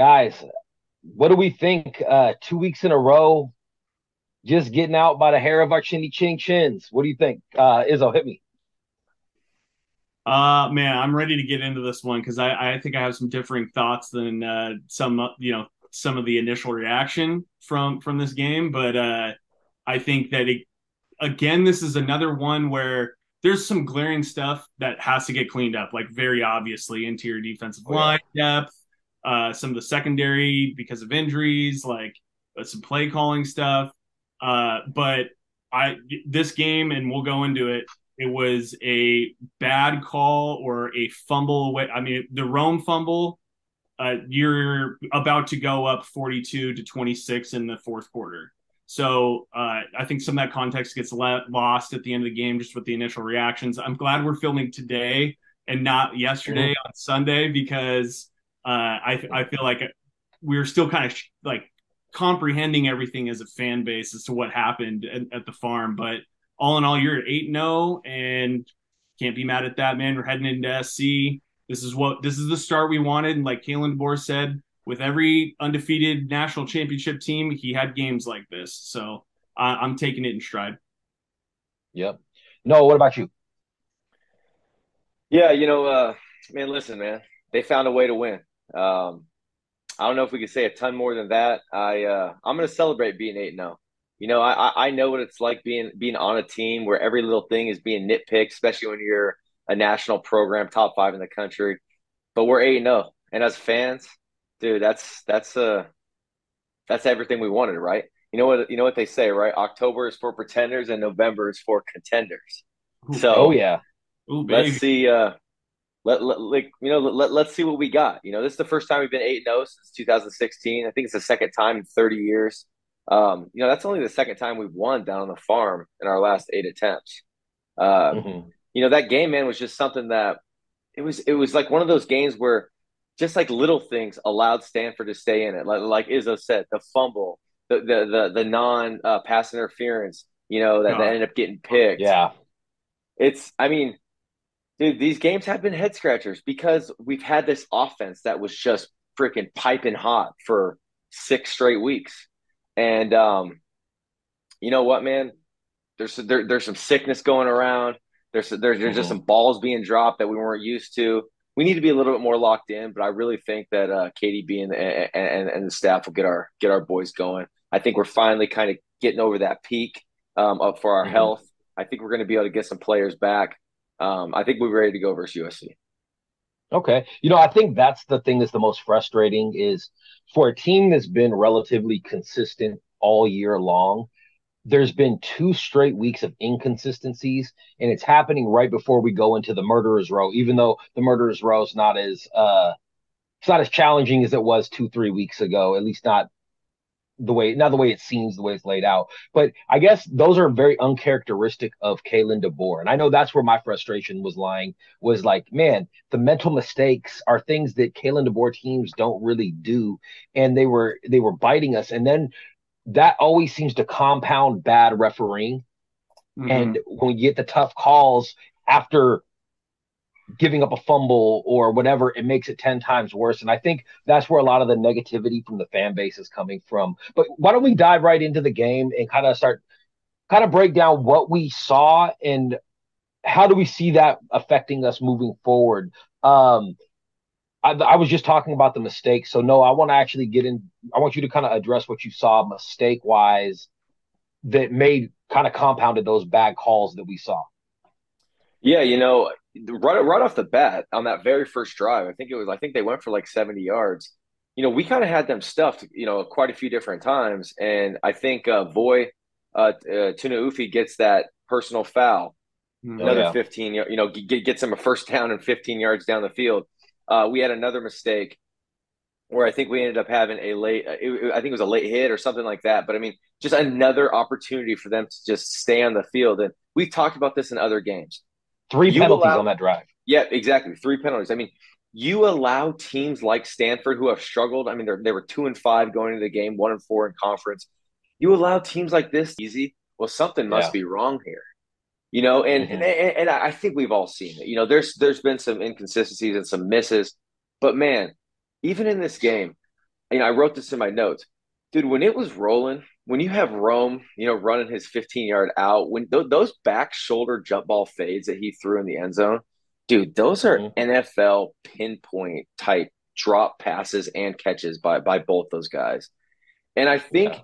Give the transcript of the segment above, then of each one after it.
Guys, what do we think? 2 weeks in a row, just getting out by the hair of our chinny ching chins. What do you think? Izzo, hit me. Man, I'm ready to get into this one because I think I have some differing thoughts than some of the initial reaction from this game. But I think that again, this is another one where there's some glaring stuff that has to get cleaned up, like very obviously interior defensive Oh yeah. line depth, some of the secondary because of injuries, like some play calling stuff. But I this game, and we'll go into it. It was a bad call or a fumble away. I mean, the Rome fumble. You're about to go up 42-26 in the fourth quarter. So I think some of that context gets lost at the end of the game just with the initial reactions. I'm glad we're filming today and not yesterday Mhm. on Sunday because I feel like we're still kind of like comprehending everything as a fan base as to what happened at the farm. But all in all, you're at 8-0 and can't be mad at that, man. We're heading into SC. This is the start we wanted. And like Kalen DeBoer said, with every undefeated national championship team, he had games like this. So I'm taking it in stride. Yep. No, what about you? Yeah, man, listen, man, they found a way to win. Um, I don't know if we could say a ton more than that. I'm going to celebrate being 8-0. I know what it's like being on a team where every little thing is being nitpicked, especially when you're a national program, top five in the country. But we're 8-0, and as fans, dude, that's everything we wanted, right? You know what they say, right? October is for pretenders, and November is for contenders. Ooh, Oh So baby. yeah. Ooh, let's baby. see. Let's see what we got. This is the first time we've been 8-0 since 2016. I think it's the second time in 30 years. That's only the second time we've won down on the farm in our last 8 attempts. Uh, Hmm. that game, man, was just something that it was like one of those games where just like little things allowed Stanford to stay in it. Like Izzo said, the fumble, the non pass interference, that God. ended up getting picked. Yeah. I mean, dude, these games have been head scratchers because we've had this offense that was just freaking piping hot for 6 straight weeks. And you know what, man? There's some sickness going around. There's just some Hmm. balls being dropped that we weren't used to. We need to be a little bit more locked in, but I really think that KDB and the staff will get our boys going. I think we're finally kind of getting over that peak up for our Hmm. health. I think we're going to be able to get some players back. I think we're ready to go versus USC. Okay. I think that's the thing that's the most frustrating is for a team that's been relatively consistent all year long, there's been 2 straight weeks of inconsistencies, and it's happening right before we go into the murderer's row, even though the murderer's row is not as it's not as challenging as it was 2 3 weeks ago, at least not the way it seems, the way it's laid out. But I guess those are very uncharacteristic of Kalen DeBoer. And I know that's where my frustration was lying, was like, man, the mental mistakes are things that Kalen DeBoer teams don't really do. And they were biting us. And then that always seems to compound bad refereeing. Hmm. And when we get the tough calls after giving up a fumble or whatever, it makes it 10 times worse. And I think that's where a lot of the negativity from the fan base is coming from. But why don't we dive right into the game and kind of break down what we saw and how do we see that affecting us moving forward? I was just talking about the mistakes. So, no, I want to actually get in. I want you to kind of address what you saw mistake wise that made kind of compounded those bad calls that we saw. Yeah, right off the bat on that very first drive, I think they went for like 70 yards. We kind of had them stuffed, quite a few different times, and I think Tuna Ufi gets that personal foul, Oh, another Hmm. yeah. 15, gets him a first down and 15 yards down the field. We had another mistake where I think we ended up having I think it was a late hit or something like that. But I mean, just another opportunity for them to just stay on the field. And we've talked about this in other games. Three You penalties allow, on that drive. yeah, exactly, 3 penalties. I mean, you allow teams like Stanford who have struggled. I mean, they were 2-5 going into the game, 1-4 in conference. You allow teams like this easy. Well, something must Yeah. be wrong here. And I think we've all seen it. There's been some inconsistencies and some misses, but man, even in this game, I wrote this in my notes, dude. When it was rolling, when you have Rome, running his 15-yard out, when those back shoulder jump ball fades that he threw in the end zone, dude, those are NFL pinpoint type drop passes and catches by both those guys. And I think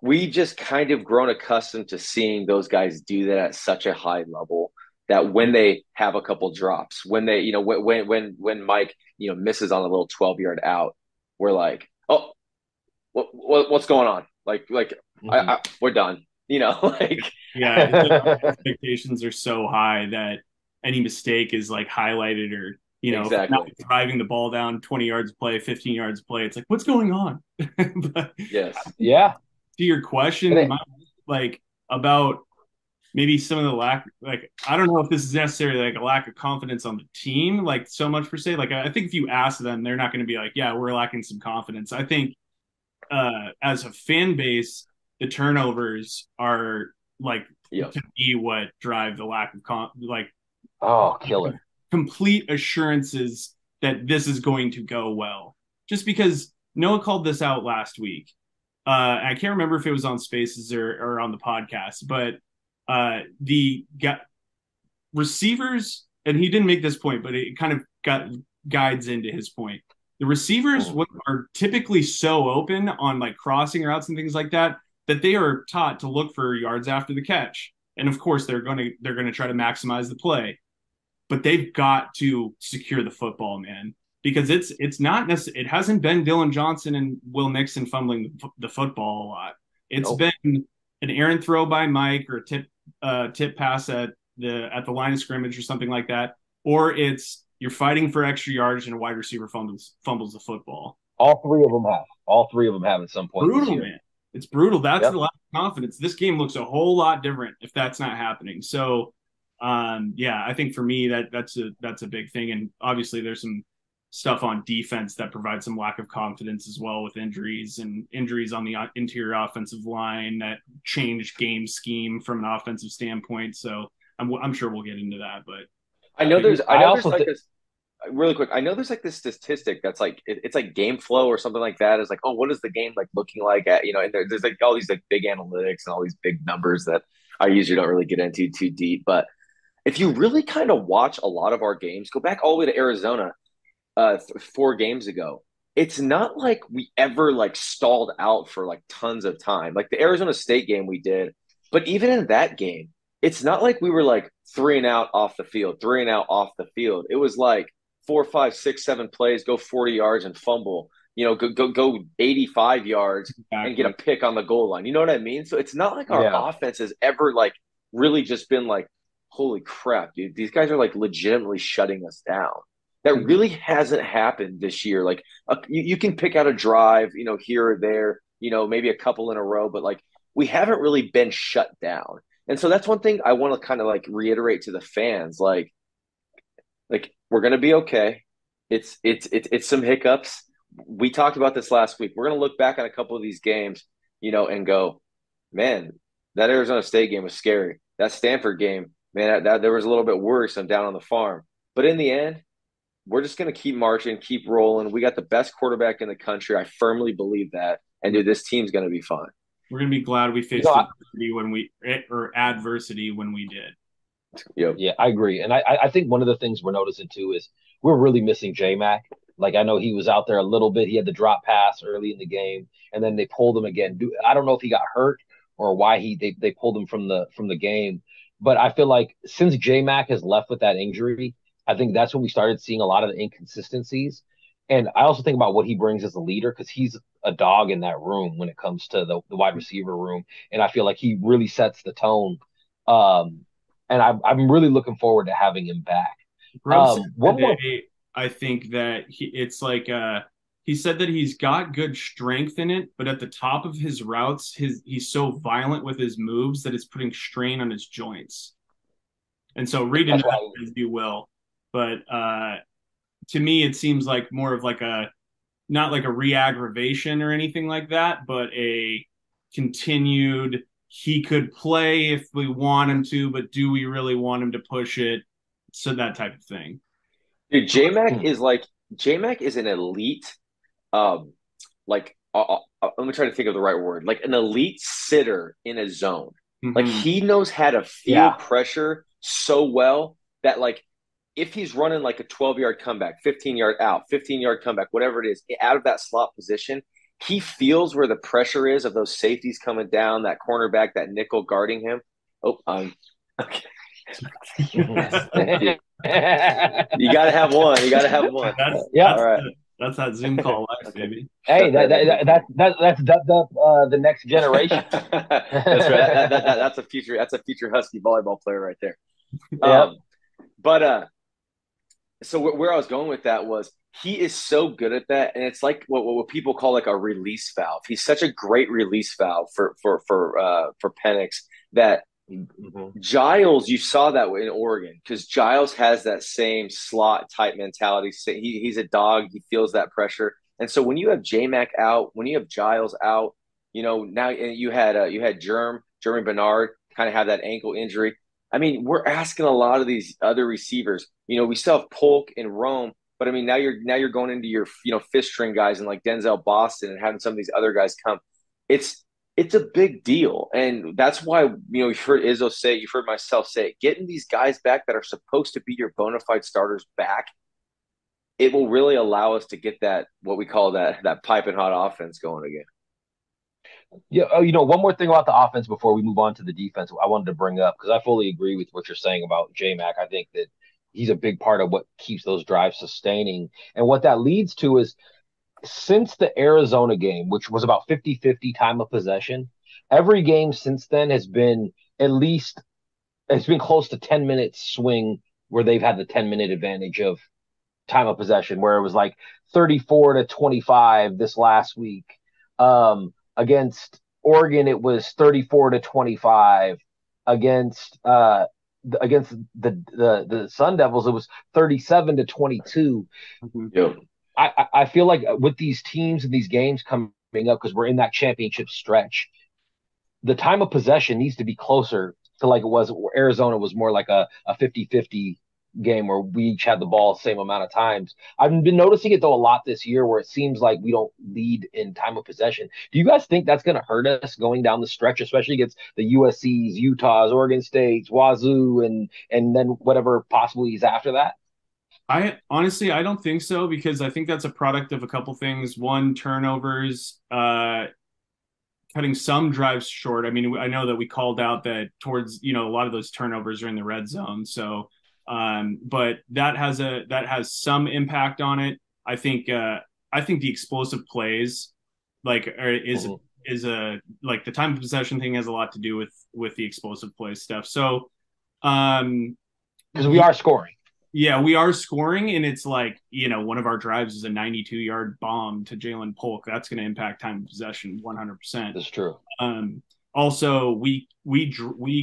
we just kind of grown accustomed to seeing those guys do that at such a high level that when they have a couple drops, when they, when Mike, misses on a little 12-yard out, we're like, oh, what's going on? We're done. The expectations are so high that any mistake is like highlighted, or exactly. not driving the ball down 20 yards play, 15 yards play. It's like, what's going on? But yes, to your question, about maybe some of the lack, I don't know if this is necessarily like a lack of confidence on the team, like so much per se. Like, I think if you ask them, they're not going to be like, yeah, we're lacking some confidence. I think as a fan base, the turnovers are to be what drive the lack of killer complete assurances that this is going to go well. Just because Noah called this out last week. I can't remember if it was on Spaces or on the podcast, but the receivers, and he didn't make this point, but it kind of guides into his point. The receivers are typically so open on crossing routes and things like that they are taught to look for yards after the catch. And of course, they're going to try to maximize the play, but they've got to secure the football, man, because it's not necessarily, it hasn't been Dylan Johnson and Will Nixon fumbling the football a lot. It's been an errant throw by Mike or a tip pass at the line of scrimmage or something like that, or you're fighting for extra yardage and a wide receiver fumbles the football. All three of them have at some point. Brutal, man. It's brutal. That's the lack of confidence. This game looks a whole lot different if that's not happening. So, I think for me that's a big thing. And obviously there's some stuff on defense that provides some lack of confidence as well, with injuries on the interior offensive line that changed game scheme from an offensive standpoint. So I'm sure we'll get into that, but I know there's really quick. I know there's this statistic that's it's like game flow or something like that. It's like, oh, what is the game looking like at, and there's all these big analytics and all these big numbers that I usually don't really get into too deep. But if you really kind of watch a lot of our games, go back all the way to Arizona 4 games ago, it's not like we ever stalled out for tons of time. Like the Arizona State game we did, but even in that game, it's not like we were 3 and out off the field, 3 and out off the field. It was 4, 5, 6, 7 plays, go 40 yards and fumble, go 85 yards and get a pick on the goal line. You know what I mean? So it's not like our offense has ever really just been holy crap, dude, these guys are legitimately shutting us down. That really hasn't happened this year. You can pick out a drive, here or there, maybe a couple in a row, but we haven't really been shut down. And so that's one thing I want to kind of reiterate to the fans, we're going to be okay. It's some hiccups. We talked about this last week. We're going to look back on a couple of these games, and go, man, that Arizona State game was scary. That Stanford game, man, that there was a little bit worrisome down on the farm. But in the end, we're just going to keep marching, keep rolling. We got the best quarterback in the country. I firmly believe that. And dude, this team's going to be fine. We're going to be glad we faced adversity when we did. Yep. Yeah, I agree. And I think one of the things we're noticing too is we're really missing J-Mac. I know he was out there a little bit. He had the drop pass early in the game, and then they pulled him again. I don't know if he got hurt or why they pulled him from the game. But I feel like since J-Mac has left with that injury, I think that's when we started seeing a lot of the inconsistencies. And I also think about what he brings as a leader, because he's a dog in that room when it comes to the wide receiver room. And I feel like he really sets the tone. And I'm really looking forward to having him back. I think that he said that he's got good strength in it, but at the top of his routes, he's so violent with his moves that it's putting strain on his joints. And so read into that as you will. But to me, it seems like more of not like a re-aggravation or anything like that, but a continued, he could play if we want him to, but do we really want him to push it? So that type of thing. Dude, J-Mac is an elite like let me try to think of the right word, like an elite sitter in a zone. Like he knows how to feel pressure so well that like if he's running like a 12-yard comeback, 15-yard out, 15-yard comeback, whatever it is, out of that slot position, he feels where the pressure is of those safeties coming down, that cornerback, that nickel guarding him. Oh, okay. You got to have one. You got to have one. All right. That's that Zoom call life, baby. Hey, that's dubdup, the next generation. That's right. That's a future Husky volleyball player right there. So where I was going with that was he is so good at that, and it's like what people call like a release valve. He's such a great release valve for Penix that Giles, you saw that in Oregon because Giles has that same slot type mentality. He's a dog. He feels that pressure, and so when you have J-Mac out, when you have Giles out, now you had Jeremy Bernard kind of have that ankle injury. I mean, we're asking a lot of these other receivers. We still have Polk and Rome, but I mean, now you're going into your fifth string guys and like Denzel Boston and having some of these other guys come. It's a big deal, and that's why you've heard Izzo say it, you've heard myself say it. Getting these guys back that are supposed to be your bona fide starters back, it will really allow us to get that what we call that piping hot offense going again. Yeah, one more thing about the offense before we move on to the defense, I wanted to bring up because I fully agree with what you're saying about J-Mac. I think that he's a big part of what keeps those drives sustaining, and what that leads to is since the Arizona game, which was about 50-50 time of possession, every game since then has been it's been close to 10 minutes swing where they've had the 10-minute advantage of time of possession, where it was like 34-25 this last week. Against Oregon, it was 34-25. Against the Sun Devils, it was 37-22. I feel like with these teams and these games coming up, because we're in that championship stretch, the time of possession needs to be closer to like it was. Arizona was more like a 50-50 game where we each had the ball the same amount of times. I've been noticing it, though, a lot this year where it seems like we don't lead in time of possession. Do you guys think that's going to hurt us going down the stretch, especially against the USCs, Utahs, Oregon States, Wazoo, and then whatever possibly is after that? I honestly don't think so, because I think that's a product of a couple things. One, turnovers, cutting some drives short. I mean, I know that we called out that towards, a lot of those turnovers are in the red zone. So, but that has some impact on it. I think the explosive plays is like the time of possession thing has a lot to do with the explosive play stuff. So, because we are scoring. Yeah, we are scoring, and it's like, one of our drives is a 92-yard bomb to Jalen Polk. That's going to impact time of possession 100%. That's true. Also, we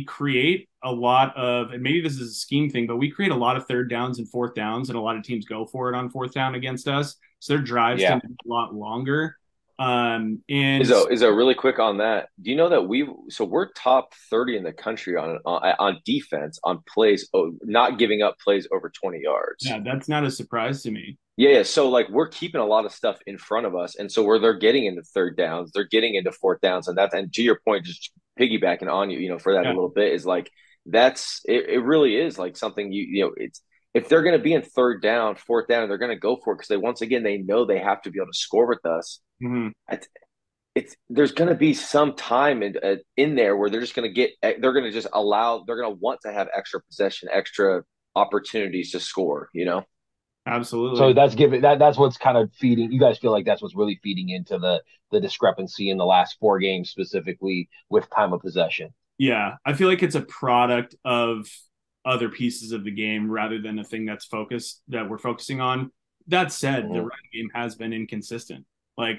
create a lot of, and maybe this is a scheme thing, but we create a lot of third downs and fourth downs, and a lot of teams go for it on fourth down against us. So their drives tend to be a lot longer. And Izzo, really quick on that. Do you know that we're top 30 in the country on defense on plays, not giving up plays over 20 yards? Yeah, that's not a surprise to me. Yeah. So like we're keeping a lot of stuff in front of us, and so where they're getting into third downs, they're getting into fourth downs, and to your point, just piggybacking on you, for that a little bit is like it really is like something it's. If they're going to be in third down, fourth down, they're going to go for it because they know they have to be able to score with us. Mm-hmm. There's going to be some time in there where they're just going to they're going to want to have extra possession, extra opportunities to score. Absolutely. So that's what's kind of feeding. You guys feel like that's what's really feeding into the discrepancy in the last 4 games, specifically with time of possession. Yeah, I feel like it's a product of other pieces of the game rather than a thing that we're focusing on. That said, the running game has been inconsistent.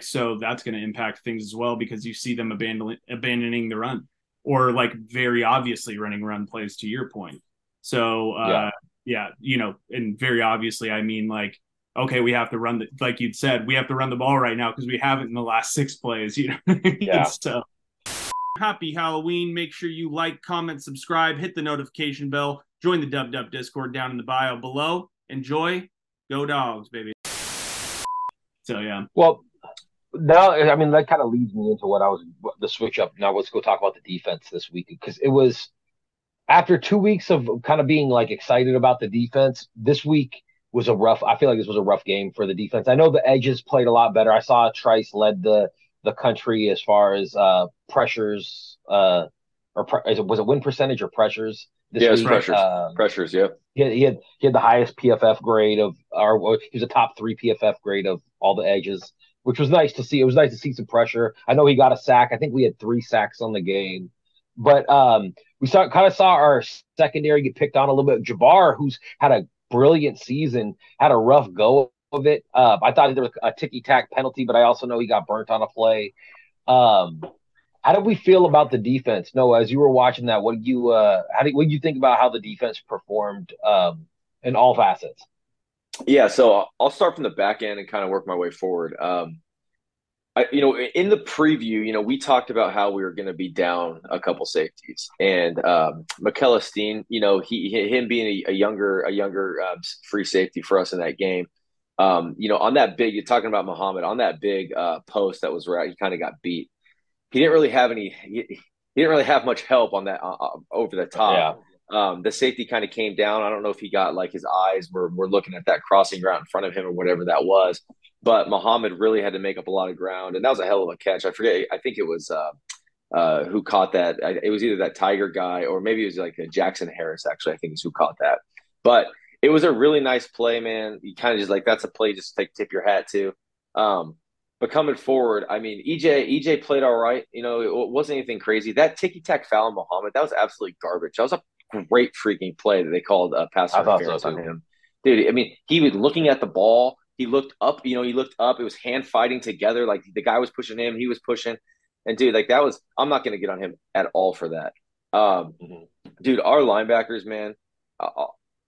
So that's going to impact things as well, because you see them abandoning the run, or like very obviously running run plays, to your point. So, and very obviously, I mean, like, okay, we have to run like you'd said, we have to run the ball right now because we haven't in the last 6 plays, So happy Halloween. Make sure you like, comment, subscribe, hit the notification bell, join the dubdup Discord down in the bio below. Enjoy. Go Dogs, baby. So, yeah. Well, now, I mean, that kind of leads me into the switch up. Now let's go talk about the defense this week, because it was after 2 weeks of kind of being like excited about the defense. This week was I feel like this was a rough game for the defense. I know the edges played a lot better. I saw Trice led the country as far as pressures, was it win percentage or pressures this week? Pressures, yeah. He had the highest PFF grade he was a top 3 PFF grade of all the edges, which was nice to see. It was nice to see some pressure. I know he got a sack. I think we had 3 sacks on the game, but we saw our secondary get picked on a little bit. Jabbar, who's had a brilliant season, had a rough go of it. I thought there was a ticky-tack penalty, but I also know he got burnt on a play. How did we feel about the defense? Noah, as you were watching that, what did you think about how the defense performed in all facets? Yeah, so I'll start from the back end and kind of work my way forward. In the preview, we talked about how we were going to be down a couple safeties, and McKellisteen, him being a younger free safety for us in that game. On that big, you're talking about Muhammad on that big post that was right. He kind of got beat. He didn't really have much help on that over the top. Yeah. The safety kind of came down. I don't know if he got like his eyes were looking at that crossing route in front of him or whatever that was. But Muhammad really had to make up a lot of ground, and that was a hell of a catch. I forget. I think it was who caught that. It was either that Tiger guy or maybe it was like a Jackson Harris. Actually, I think is who caught that. But it was a really nice play, man. You kind of just like that's a play just to tip your hat to. But coming forward, I mean, EJ played all right. It wasn't anything crazy. That ticky-tack foul on Muhammad, that was absolutely garbage. That was a great freaking play that they called pass interference on him. Dude, I mean, he was looking at the ball. He looked up, It was hand fighting together. Like the guy was pushing him, he was pushing. And dude, like I'm not going to get on him at all for that. Dude, our linebackers, man,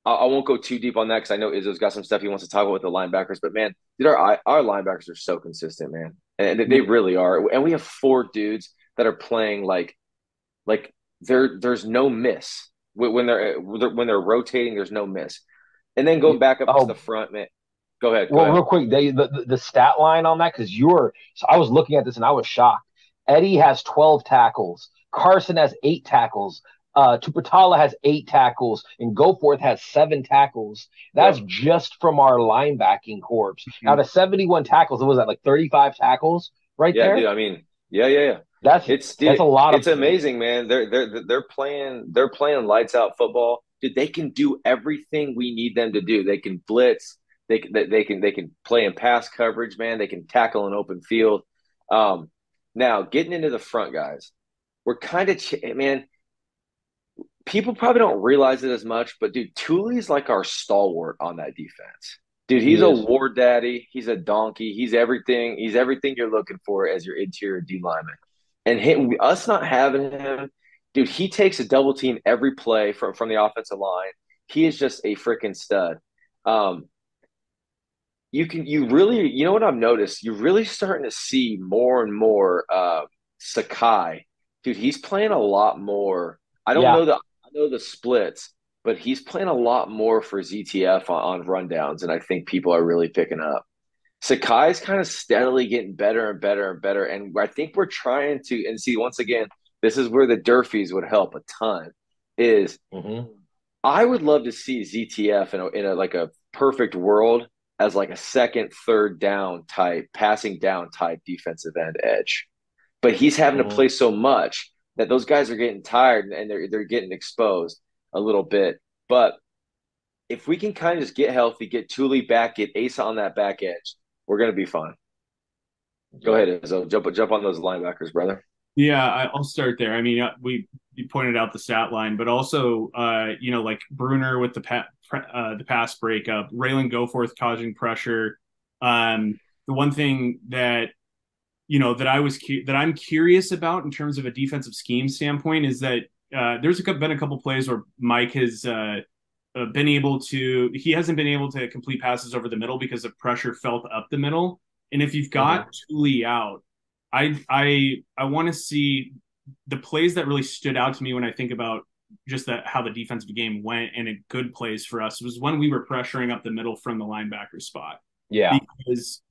I won't go too deep on that because I know Izzo's got some stuff he wants to talk about with the linebackers. But, man, dude, our linebackers are so consistent, man. And they really are. And we have 4 dudes that are playing like there's no miss. When they're rotating, there's no miss. And then going back up to the front, man. Go ahead. Real quick, the stat line on that, because I was looking at this and I was shocked. Eddie has 12 tackles. Carson has 8 tackles. Tupatala has 8 tackles, and Goforth has 7 tackles. That's just from our linebacking corps. Mm-hmm. Out of 71 tackles, it was like 35 tackles right there. Yeah, dude. I mean, yeah. That's a lot. It's amazing, man. They're playing lights out football. Dude, they can do everything we need them to do. They can blitz. They can play in pass coverage, man. They can tackle an open field. Now getting into the front, guys, we're kind of man. People probably don't realize it as much, but dude, Thule's like our stalwart on that defense. Dude, he's a war daddy. He's a donkey. He's everything. He's everything you're looking for as your interior D lineman. And us not having him, dude, he takes a double team every play from the offensive line. He is just a freaking stud. You know what I've noticed? You're really starting to see more and more Sakai. Dude, he's playing a lot more. I know the splits, but he's playing a lot more for ZTF on rundowns, and I think people are really picking up. Sakai's kind of steadily getting better and better and better, and I think we're trying to – and see, once again, this is where the Durfies would help a ton is I would love to see ZTF in a perfect world as like a second, third down type, passing down type defensive end edge. But he's having to play so much that those guys are getting tired and they're getting exposed a little bit. But if we can kind of just get healthy, get Thule back, get Asa on that back edge, we're going to be fine. Go ahead, Izzo. Jump on those linebackers, brother. Yeah, I'll start there. I mean, you pointed out the stat line, but also, like Bruner with the pass breakup, Raylan Goforth causing pressure. The one thing that that I'm curious about in terms of a defensive scheme standpoint is that there's been a couple plays where Mike has he hasn't been able to complete passes over the middle because of pressure felt up the middle. And if you've got Thule out, I want to see the plays that really stood out to me when I think about just how the defensive game went and a good plays for us was when we were pressuring up the middle from the linebacker spot. Yeah. Because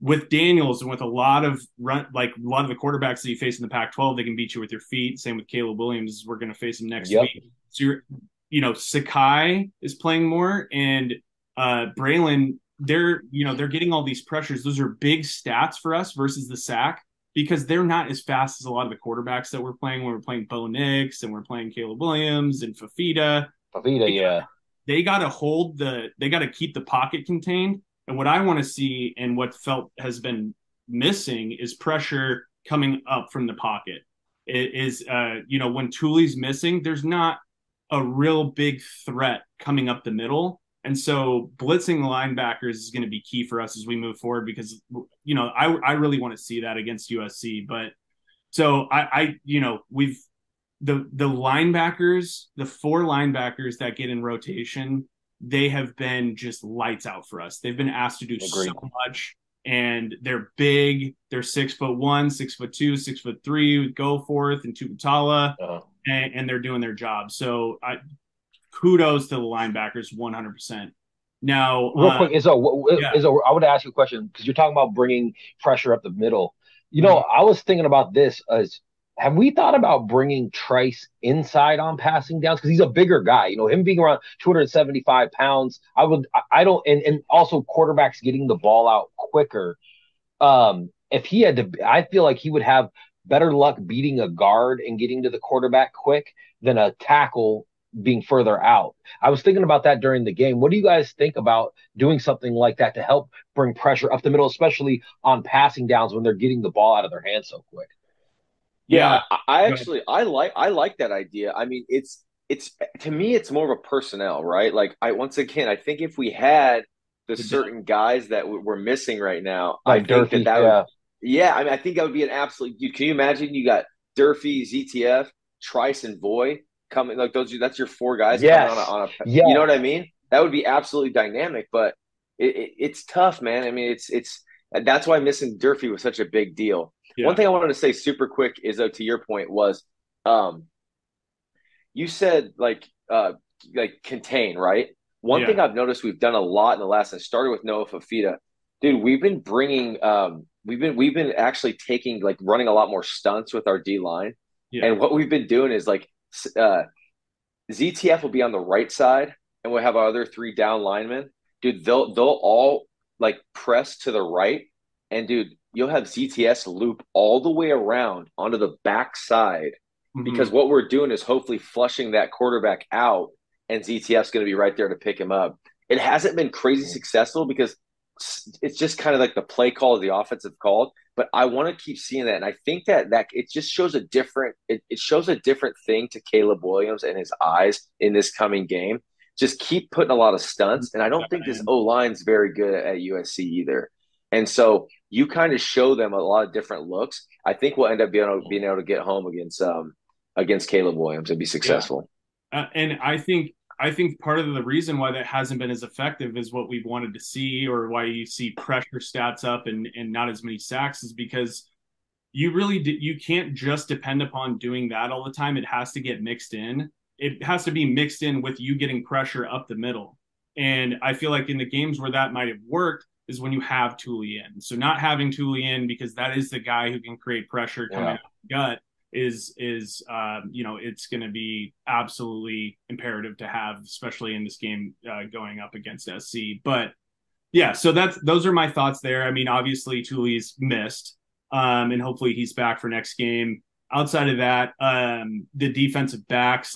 with Daniels and with a lot of the quarterbacks that you face in the Pac-12, they can beat you with your feet. Same with Caleb Williams. We're going to face him next week. So Sakai is playing more, and Braylon, they're getting all these pressures. Those are big stats for us versus the sack, because they're not as fast as a lot of the quarterbacks that we're playing when we're playing Bo Nix and we're playing Caleb Williams and Fafita. They got to keep the pocket contained. And what I want to see, and what has been missing, is pressure coming up from the pocket. It is, when Thule's missing, there's not a real big threat coming up the middle. And so blitzing the linebackers is going to be key for us as we move forward, because, I really want to see that against USC. But so the linebackers, the 4 linebackers that get in rotation, they have been just lights out for us. They've been asked to do so much, and they're big. They're 6'1", 6'2", 6'3" with Goforth and Tupuola, and they're doing their job. So kudos to the linebackers, 100%. Now, real quick, Izzo, I would ask you a question, because you're talking about bringing pressure up the middle. I was thinking about this as, have we thought about bringing Trice inside on passing downs? Because he's a bigger guy. Him being around 275 pounds, and also quarterbacks getting the ball out quicker. If he had to, I feel like he would have better luck beating a guard and getting to the quarterback quick than a tackle being further out. I was thinking about that during the game. What do you guys think about doing something like that to help bring pressure up the middle, especially on passing downs when they're getting the ball out of their hands so quick? Yeah, I like that idea. I mean, it's to me, it's more of a personnel, right? Like, I think if we had the certain guys that we're missing right now, like I think Durfee, I mean, I think that would be an absolute. Can you imagine? You got Durfee, ZTF, Trice, and Voy coming, like those. That's your 4 guys coming on a. You know what I mean? That would be absolutely dynamic, but it's tough, man. I mean, it's that's why missing Durfee was such a big deal. Yeah. One thing I wanted to say super quick, Izzo, to your point was, you said like contain, right? One thing I've noticed we've done a lot in the last, and started with Noah Fafita, dude. We've been bringing, we've been actually running a lot more stunts with our D line, and what we've been doing is ZTF will be on the right side, and we'll have our other 3 down linemen, dude. They'll all press to the right, and dude, you'll have ZTS loop all the way around onto the back side, because what we're doing is hopefully flushing that quarterback out, and ZTF's going to be right there to pick him up. It hasn't been crazy successful because it's just kind of like the play call of the offensive call, but I want to keep seeing that. And I think that it just shows it shows a different thing to Caleb Williams and his eyes in this coming game. Just keep putting a lot of stunts. And I don't think this O-line's very good at USC either. And so you kind of show them a lot of different looks. I think we'll end up being able to get home against Caleb Williams and be successful. And I think part of the reason why that hasn't been as effective as what we've wanted to see, or why you see pressure stats up and not as many sacks, is because you can't just depend upon doing that all the time. It has to get mixed in. It has to be mixed in with you getting pressure up the middle. And I feel like in the games where that might have worked is when you have Thule in. So not having Thule in, because that is the guy who can create pressure coming out of the gut, is it's going to be absolutely imperative to have, especially in this game going up against SC. But yeah, so those are my thoughts there. I mean, obviously Thule's missed, and hopefully he's back for next game. Outside of that, the defensive backs,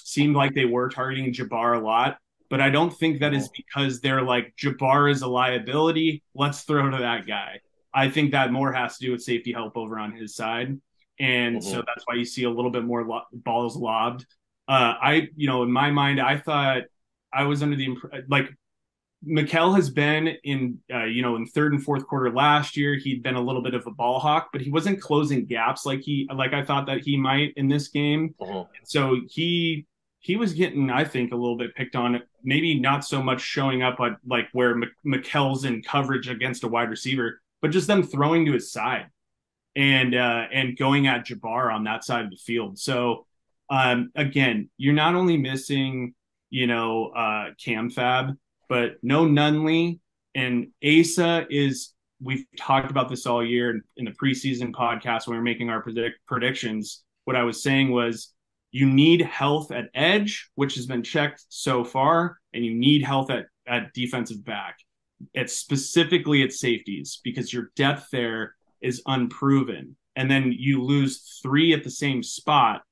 seemed like they were targeting Jabbar a lot, but I don't think that is because they're like, Jabbar is a liability, let's throw to that guy. I think that more has to do with safety help over on his side. And so that's why you see a little bit more balls lobbed. In my mind, I thought I was under the Mikkel has been in 3rd and 4th quarter last year. He'd been a little bit of a ball hawk, but he wasn't closing gaps like I thought that he might in this game. So he was getting, I think, a little bit picked on, maybe not so much showing up at where Mikkel's in coverage against a wide receiver, but just them throwing to his side and going at Jabbar on that side of the field. So again, you're not only missing, Cam Fab, but no Nunley, And Asa is, we've talked about this all year in the preseason podcast when we were making our predictions. What I was saying was you need health at edge, which has been checked so far, and you need health at defensive back. It's specifically at safeties because your depth there is unproven. And then you lose 3 at the same spot.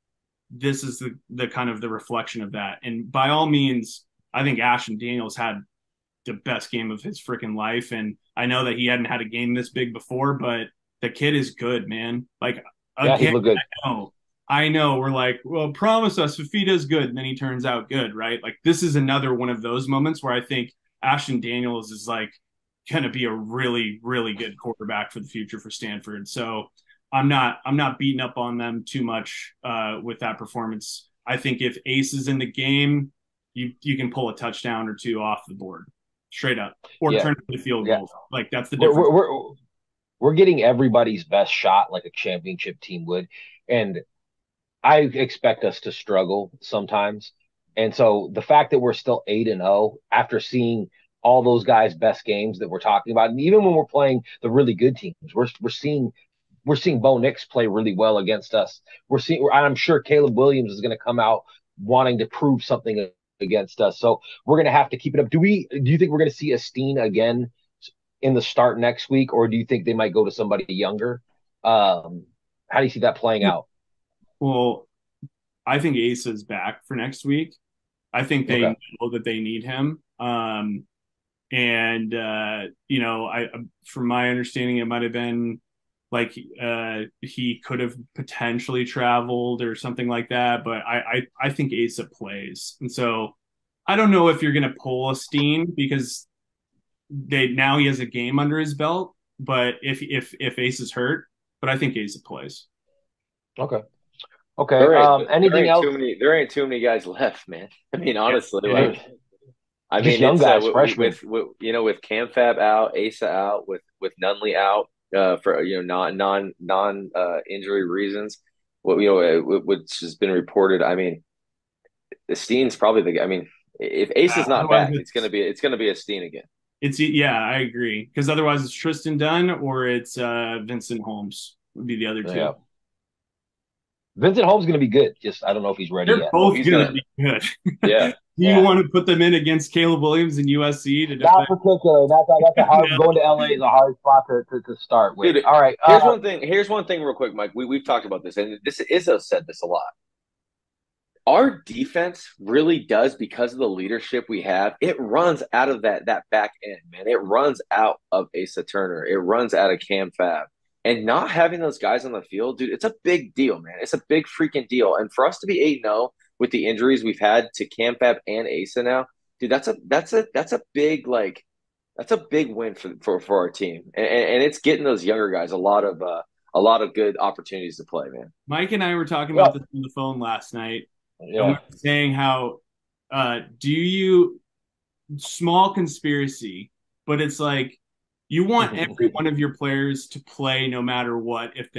This is the kind of the reflection of that. And by all means, I think Ashton Daniels had the best game of his freaking life. And I know that he hadn't had a game this big before, but the kid is good, man. Like, Yeah, he looked good. I know we're like, well, promise us if he does good, and then he turns out good, right? Like, this is another one of those moments where I think Ashton Daniels is like going to be a really, really good quarterback for the future for Stanford. So I'm not beating up on them too much with that performance. I think if Ace is in the game, you can pull a touchdown or 2 off the board straight up, or turn it into field goals. Like, that's the difference. We're getting everybody's best shot like a championship team would, and I expect us to struggle sometimes. And so the fact that we're still 8-0 after seeing all those guys' best games that we're talking about, and even when we're playing the really good teams, we're seeing Bo Nix play really well against us. I'm sure Caleb Williams is going to come out wanting to prove something against us. So we're going to have to keep it up. Do you think we're going to see Esteen again in the start next week, or do you think they might go to somebody younger? How do you see that playing out? Well, I think Asa is back for next week. I think they know that they need him. From my understanding, it might have been like he could have potentially traveled or something like that. But I think Asa plays. And so I don't know if you're going to pull Esteen because now he has a game under his belt. But if Ace is hurt, but I think Asa plays. Okay. Anything else? There ain't too many guys left, man. I mean, honestly, young guys, freshmen. With Cam Fab out, Asa out, with Nunley out for non injury reasons. Which has been reported. I mean, Esteen's probably the guy. I mean, if Asa's not back, it's gonna be Esteen again. I agree, because otherwise it's Tristan Dunn or it's Vincent Holmes would be the other 2. Yeah. Vincent Holmes is going to be good. Just I don't know if he's ready yet. They're both going to be good. Yeah. Do you want to put them in against Caleb Williams and USC to defend? Not particularly. That's a hard going to LA is a hard spot to start with. Dude, all right. Here's one thing real quick, Mike. We've talked about this, and Izzo said this a lot. Our defense really does, because of the leadership we have, it runs out of that back end, man. It runs out of Asa Turner. It runs out of Cam Fab. And not having those guys on the field, dude, it's a big deal, man. It's a big freaking deal. And for us to be 8-0 with the injuries we've had to Cam Fab and Asa now, dude, that's a big win for our team. And it's getting those younger guys a lot of good opportunities to play, man. Mike and I were talking about this on the phone last night. Yeah. And we were saying how small conspiracy, but it's like, you want every one of your players to play no matter what if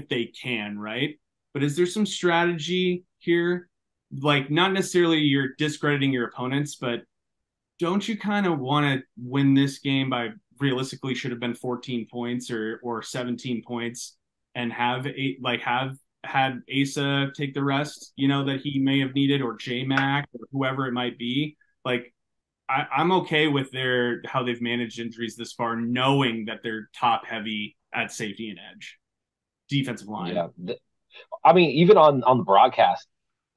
they can, right? But is there some strategy here? Like, not necessarily you're discrediting your opponents, but don't you kind of want to win this game by realistically should have been 14 points or 17 points and have had Asa take the rest, that he may have needed, or J-Mac or whoever it might be? Like, I'm okay with how they've managed injuries this far, knowing that they're top heavy at safety and edge, defensive line. Yeah, I mean, even on the broadcast,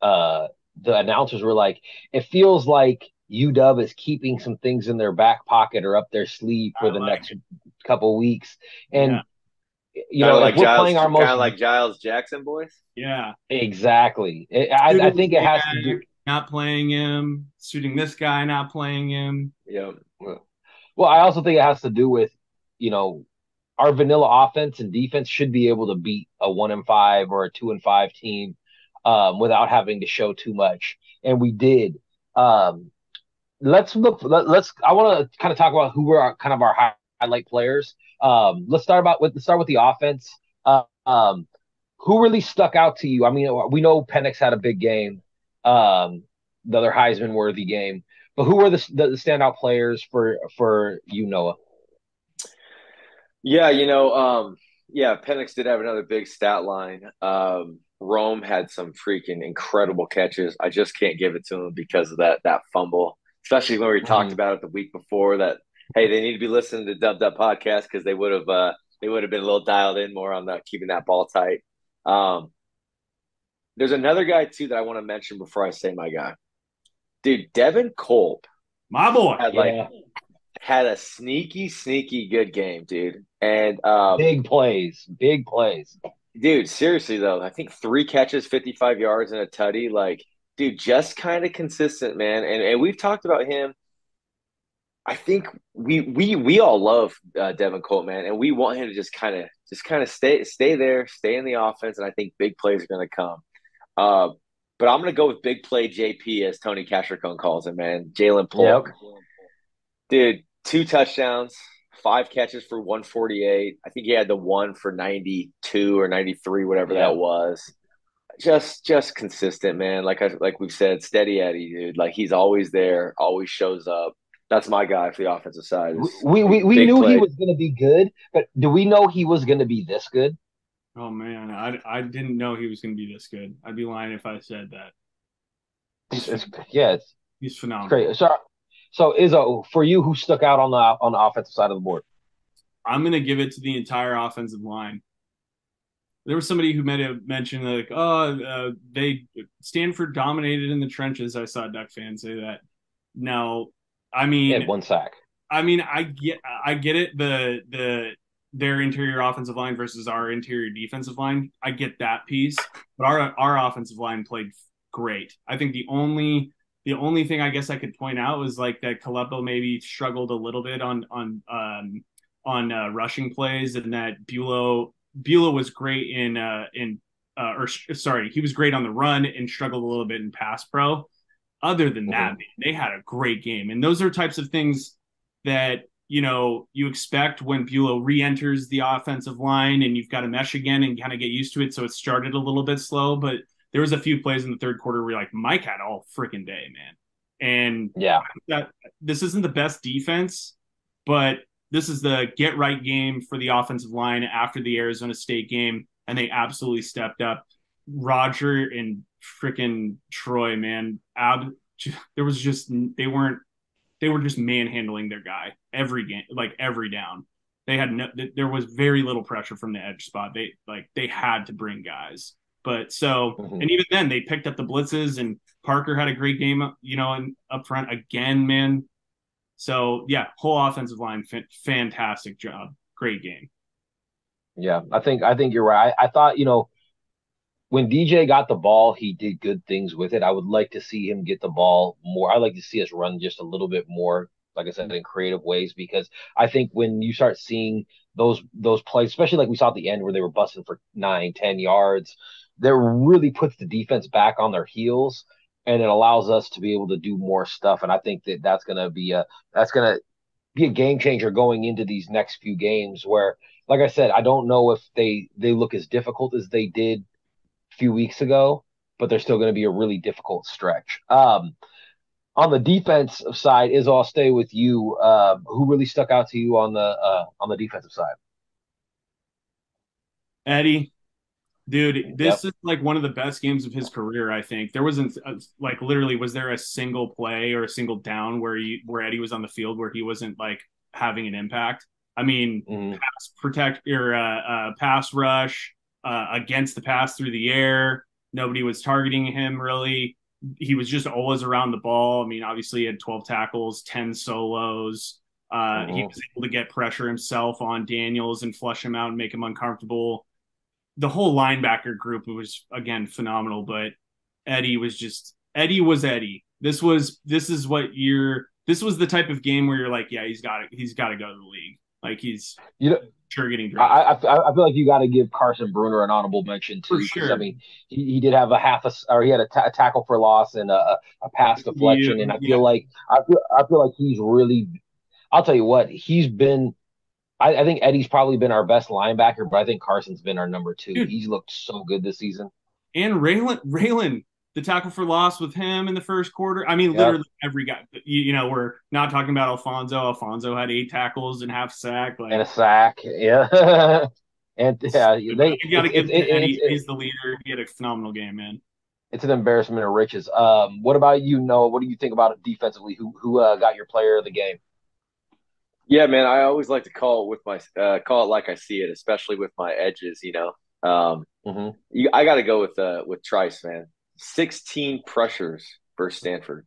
the announcers were like, "It feels like UW is keeping some things in their back pocket or up their sleeve for the next couple weeks." And like we're playing our most kind of like Giles Jackson boys. Yeah, exactly. I think it has to do. Not playing him, shooting this guy, not playing him. Yeah. Well, I also think it has to do with, our vanilla offense and defense should be able to beat a 1-5 or a 2-5 team without having to show too much, and we did. I want to kind of talk about who were our highlight players. Let's start with the offense. Who really stuck out to you? I mean, we know Penix had a big game. The other Heisman-worthy game. But who were the standout players for you, Noah? Yeah, yeah, Penix did have another big stat line. Rome had some freaking incredible catches. I just can't give it to him because of that fumble, especially when we talked Mm-hmm. about it the week before that, hey, they need to be listening to dubdup podcast because they would have been a little dialed in more on keeping that ball tight. Um, there's another guy too that I want to mention before I say my guy. Dude, Devin Kolb My boy. had like Yeah, had a sneaky good game, dude. And big plays. dude, seriously though, I think 3 catches, 55 yards, and a tutty. Like, dude, just kind of consistent, man. And we've talked about him. I think we all love Devin Colt, man, and we want him to just kind of stay there, stay in the offense, and I think big plays are going to come. Uh, but I'm going to go with big play JP as Tony Castricone calls him, man. Jalen Yep. Polk, dude, 2 touchdowns, 5 catches for 148. I think he had the one for 92 or 93, whatever Yeah. that was. Just consistent, man. Like we've said, steady Eddie, dude. Like he's always there, always shows up. That's my guy for the offensive side. Is We big knew he play. was going to be good, but do we know he was going to be this good? Oh man, I didn't know he was going to be this good. I'd be lying if I said that. Yeah, He's it's phenomenal. great. So Izzo, for you, who stuck out on the offensive side of the board? I'm going to give it to the entire offensive line. There was somebody who might have mentioned like, oh, they Stanford dominated in the trenches. I saw a Duck fan say that. No, I He mean, had 1 sack. I get it. Their interior offensive line versus our interior defensive line. I get that piece, but our offensive line played great. I think the only thing I guess I could point out was like that Kalepo maybe struggled a little bit on rushing plays, and that Bulow was great he was great on the run and struggled a little bit in pass pro. Other than that, Mm-hmm. man, they had a great game, and those are types of things that you expect when Bulow re-enters the offensive line, and you've got to mesh again and kind of get used to it. So it started a little bit slow, but there was a few plays in the third quarter where like Mike had all freaking day, man. And Yeah. that this isn't the best defense, but this is the get right game for the offensive line after the Arizona State game, and they absolutely stepped up. Roger and freaking Troy, man, there was just they were just manhandling their guy every game, like every down. There was very little pressure from the edge spot. They had to bring guys, but Mm-hmm. and even then they picked up the blitzes, and Parker had a great game, and up front again, man. So yeah, whole offensive line, fantastic job, great game. Yeah, I think you're right. I thought, when DJ got the ball, he did good things with it. I would like to see him get the ball more. I like to see us run just a little bit more, like I said, in creative ways, because I think when you start seeing those plays, especially like we saw at the end where they were busting for 9, 10 yards, that really puts the defense back on their heels, and it allows us to be able to do more stuff. And I think that's gonna be a game changer going into these next few games where, like I said, I don't know if they look as difficult as they did a few weeks ago, but they're still going to be a really difficult stretch. On the defensive side, I'll stay with you. Who really stuck out to you on the defensive side? Eddie, dude, Yep. this is like one of the best games of his career. I think there wasn't like literally was there a single play or a single down where Eddie was on the field where he wasn't like having an impact. I mean, Mm-hmm. pass rush against the pass through the air. Nobody was targeting him really. He was just always around the ball. I mean, obviously he had 12 tackles, 10 solos. He Mm-hmm. was able to get pressure himself on Daniels and flush him out and make him uncomfortable. The whole linebacker group was again phenomenal, but Eddie was Eddie. This was the type of game where you're like, yeah, he's got to go to the league. Like he's You know, sure getting drafted I feel like you got to give Carson Bruner an honorable mention for too, because I sure. mean he did have he had a tackle for loss and a pass deflection, and Yeah, I feel like he's really. I'll tell you what, he's been. I think Eddie's probably been our best linebacker, but I think Carson's been our number 2. dude, He's looked so good this season. and Raylan, the tackle for loss with him in the first quarter. I mean, Yep. literally every guy. We're not talking about Alfonso. Alfonso had 8 tackles and half sack. And a sack. Yeah. And yeah, You got to give him to Eddie. He's the leader. He had a phenomenal game, man. it's an embarrassment of riches. What about you, Noah? What do you think about it defensively? Who got your player of the game? Yeah, man, I always like to call it with my call it like I see it, especially with my edges. Mm-hmm. I got to go with Trice, man. 16 pressures for Stanford.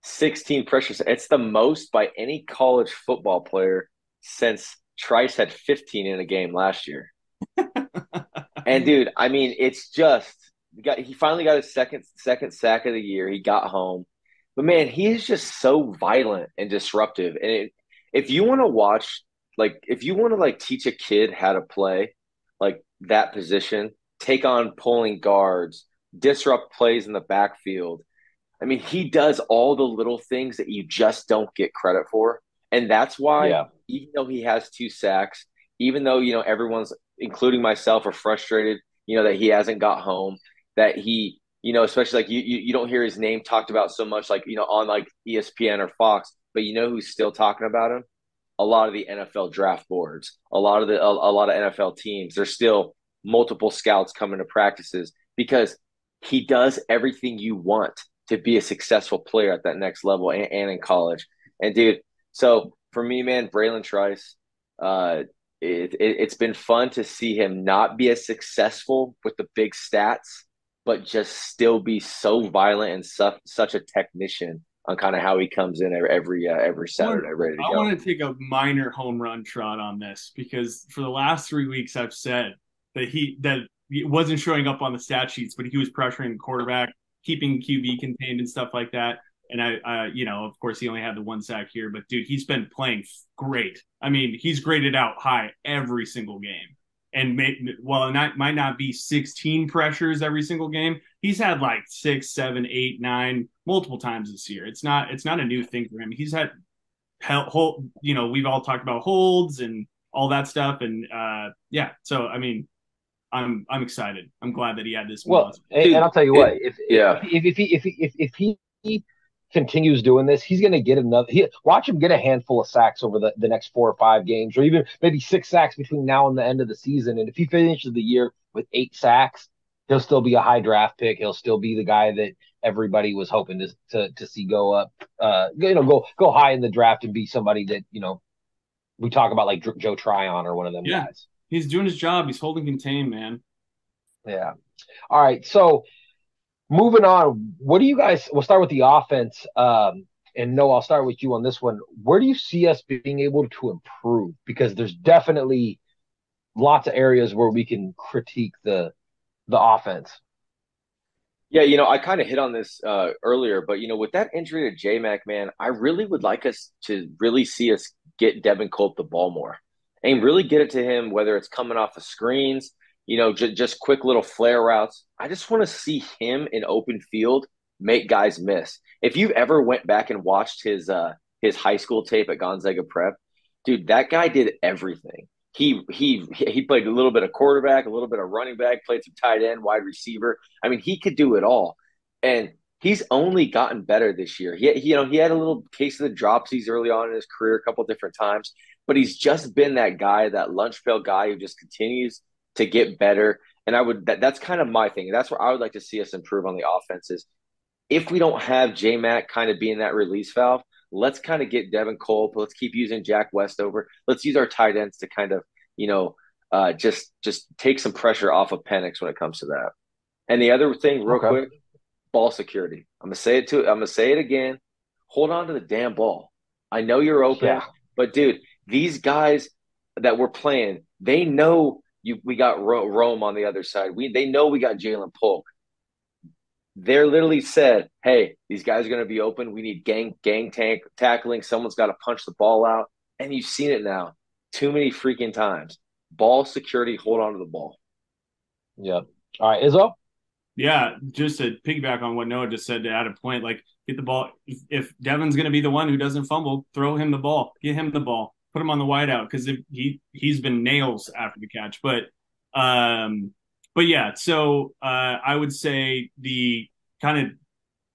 16 pressures. It's the most by any college football player since Trice had 15 in a game last year. And dude, I mean, it's just he finally got his second sack of the year. He got home. But man, he is just so violent and disruptive. And if you want to watch, if you want to teach a kid how to play like that position, take on pulling guards, disrupt plays in the backfield. I mean, he does all the little things that you just don't get credit for. And that's why, even though he has 2 sacks, even though, everyone's, including myself, are frustrated, that he hasn't got home, that he, especially you don't hear his name talked about so much, on ESPN or Fox, but who's still talking about him? A lot of the NFL draft boards, a lot of NFL teams. There's still multiple scouts coming to practices because he does everything you want to be a successful player at that next level and in college. And dude, so for me, man, Braylon Trice, it's been fun to see him not be as successful with the big stats, but just still be so violent and such a technician on kind of how he comes in every Saturday ready to go. I want to take a minor home run trot on this because for the last 3 weeks I've said that he wasn't showing up on the stat sheets, but he was pressuring the quarterback, keeping QB contained and stuff like that. And I of course he only had the 1 sack here, but dude, he's been playing great. I mean, he's graded out high every single game. And while it might not be 16 pressures every single game, he's had 6, 7, 8, 9 multiple times this year. It's not a new thing for him. He's had we've all talked about holds and all that stuff. And so I mean, I'm excited. I'm glad that he had this. Well, and I'll tell you what, if he continues doing this, he's going to get another. Watch him get a handful of sacks over the next 4 or 5 games, or even maybe 6 sacks between now and the end of the season. And if he finishes the year with 8 sacks, he'll still be a high draft pick. He'll still be the guy that everybody was hoping to see go up, go high in the draft and be somebody that we talk about like Joe Tryon or one of them guys. He's doing his job. He's holding contain, man. Yeah. All right. So moving on, what do you guys? We'll start with the offense. And Noah, I'll start with you on this one. Where do you see us being able to improve? Because there's definitely lots of areas where we can critique the offense. Yeah, I kind of hit on this earlier, but with that injury to J-Mac, man, I really would like us to really see us get Devin Colt the ball more and really get it to him, whether it's coming off the screens, just quick little flare routes. I just want to see him in open field make guys miss. If you've ever went back and watched his high school tape at Gonzaga Prep, dude, that guy did everything. He played a little bit of quarterback, a little bit of running back, played some tight end, wide receiver. I mean, he could do it all. And he's only gotten better this year. He had a little case of the dropsies early on in his career a couple of different times, but he's just been that guy, that lunch pail guy who just continues to get better. And that's kind of my thing. That's where I would like to see us improve on the offenses. If we don't have J-Mac kind of being that release valve, let's kind of get Devin Cole. Let's keep using Jack Westover. Let's use our tight ends to kind of, just take some pressure off of Penix when it comes to that. And the other thing, real quick, ball security. I'm gonna say it again. Hold on to the damn ball. I know you're open, but dude, these guys that we're playing, they know we got Rome on the other side. They know we got Jalen Polk. They're literally said, hey, these guys are going to be open. We need gang tackling. Someone's got to punch the ball out. And you've seen it now too many freaking times. Ball security, hold on to the ball. Yeah. All right, Izzo? Yeah, just to piggyback on what Noah just said to add a point, get the ball. If Devin's going to be the one who doesn't fumble, throw him the ball. Get him the ball. Put him on the wide out because he's been nails after the catch. But yeah, so I would say the kind of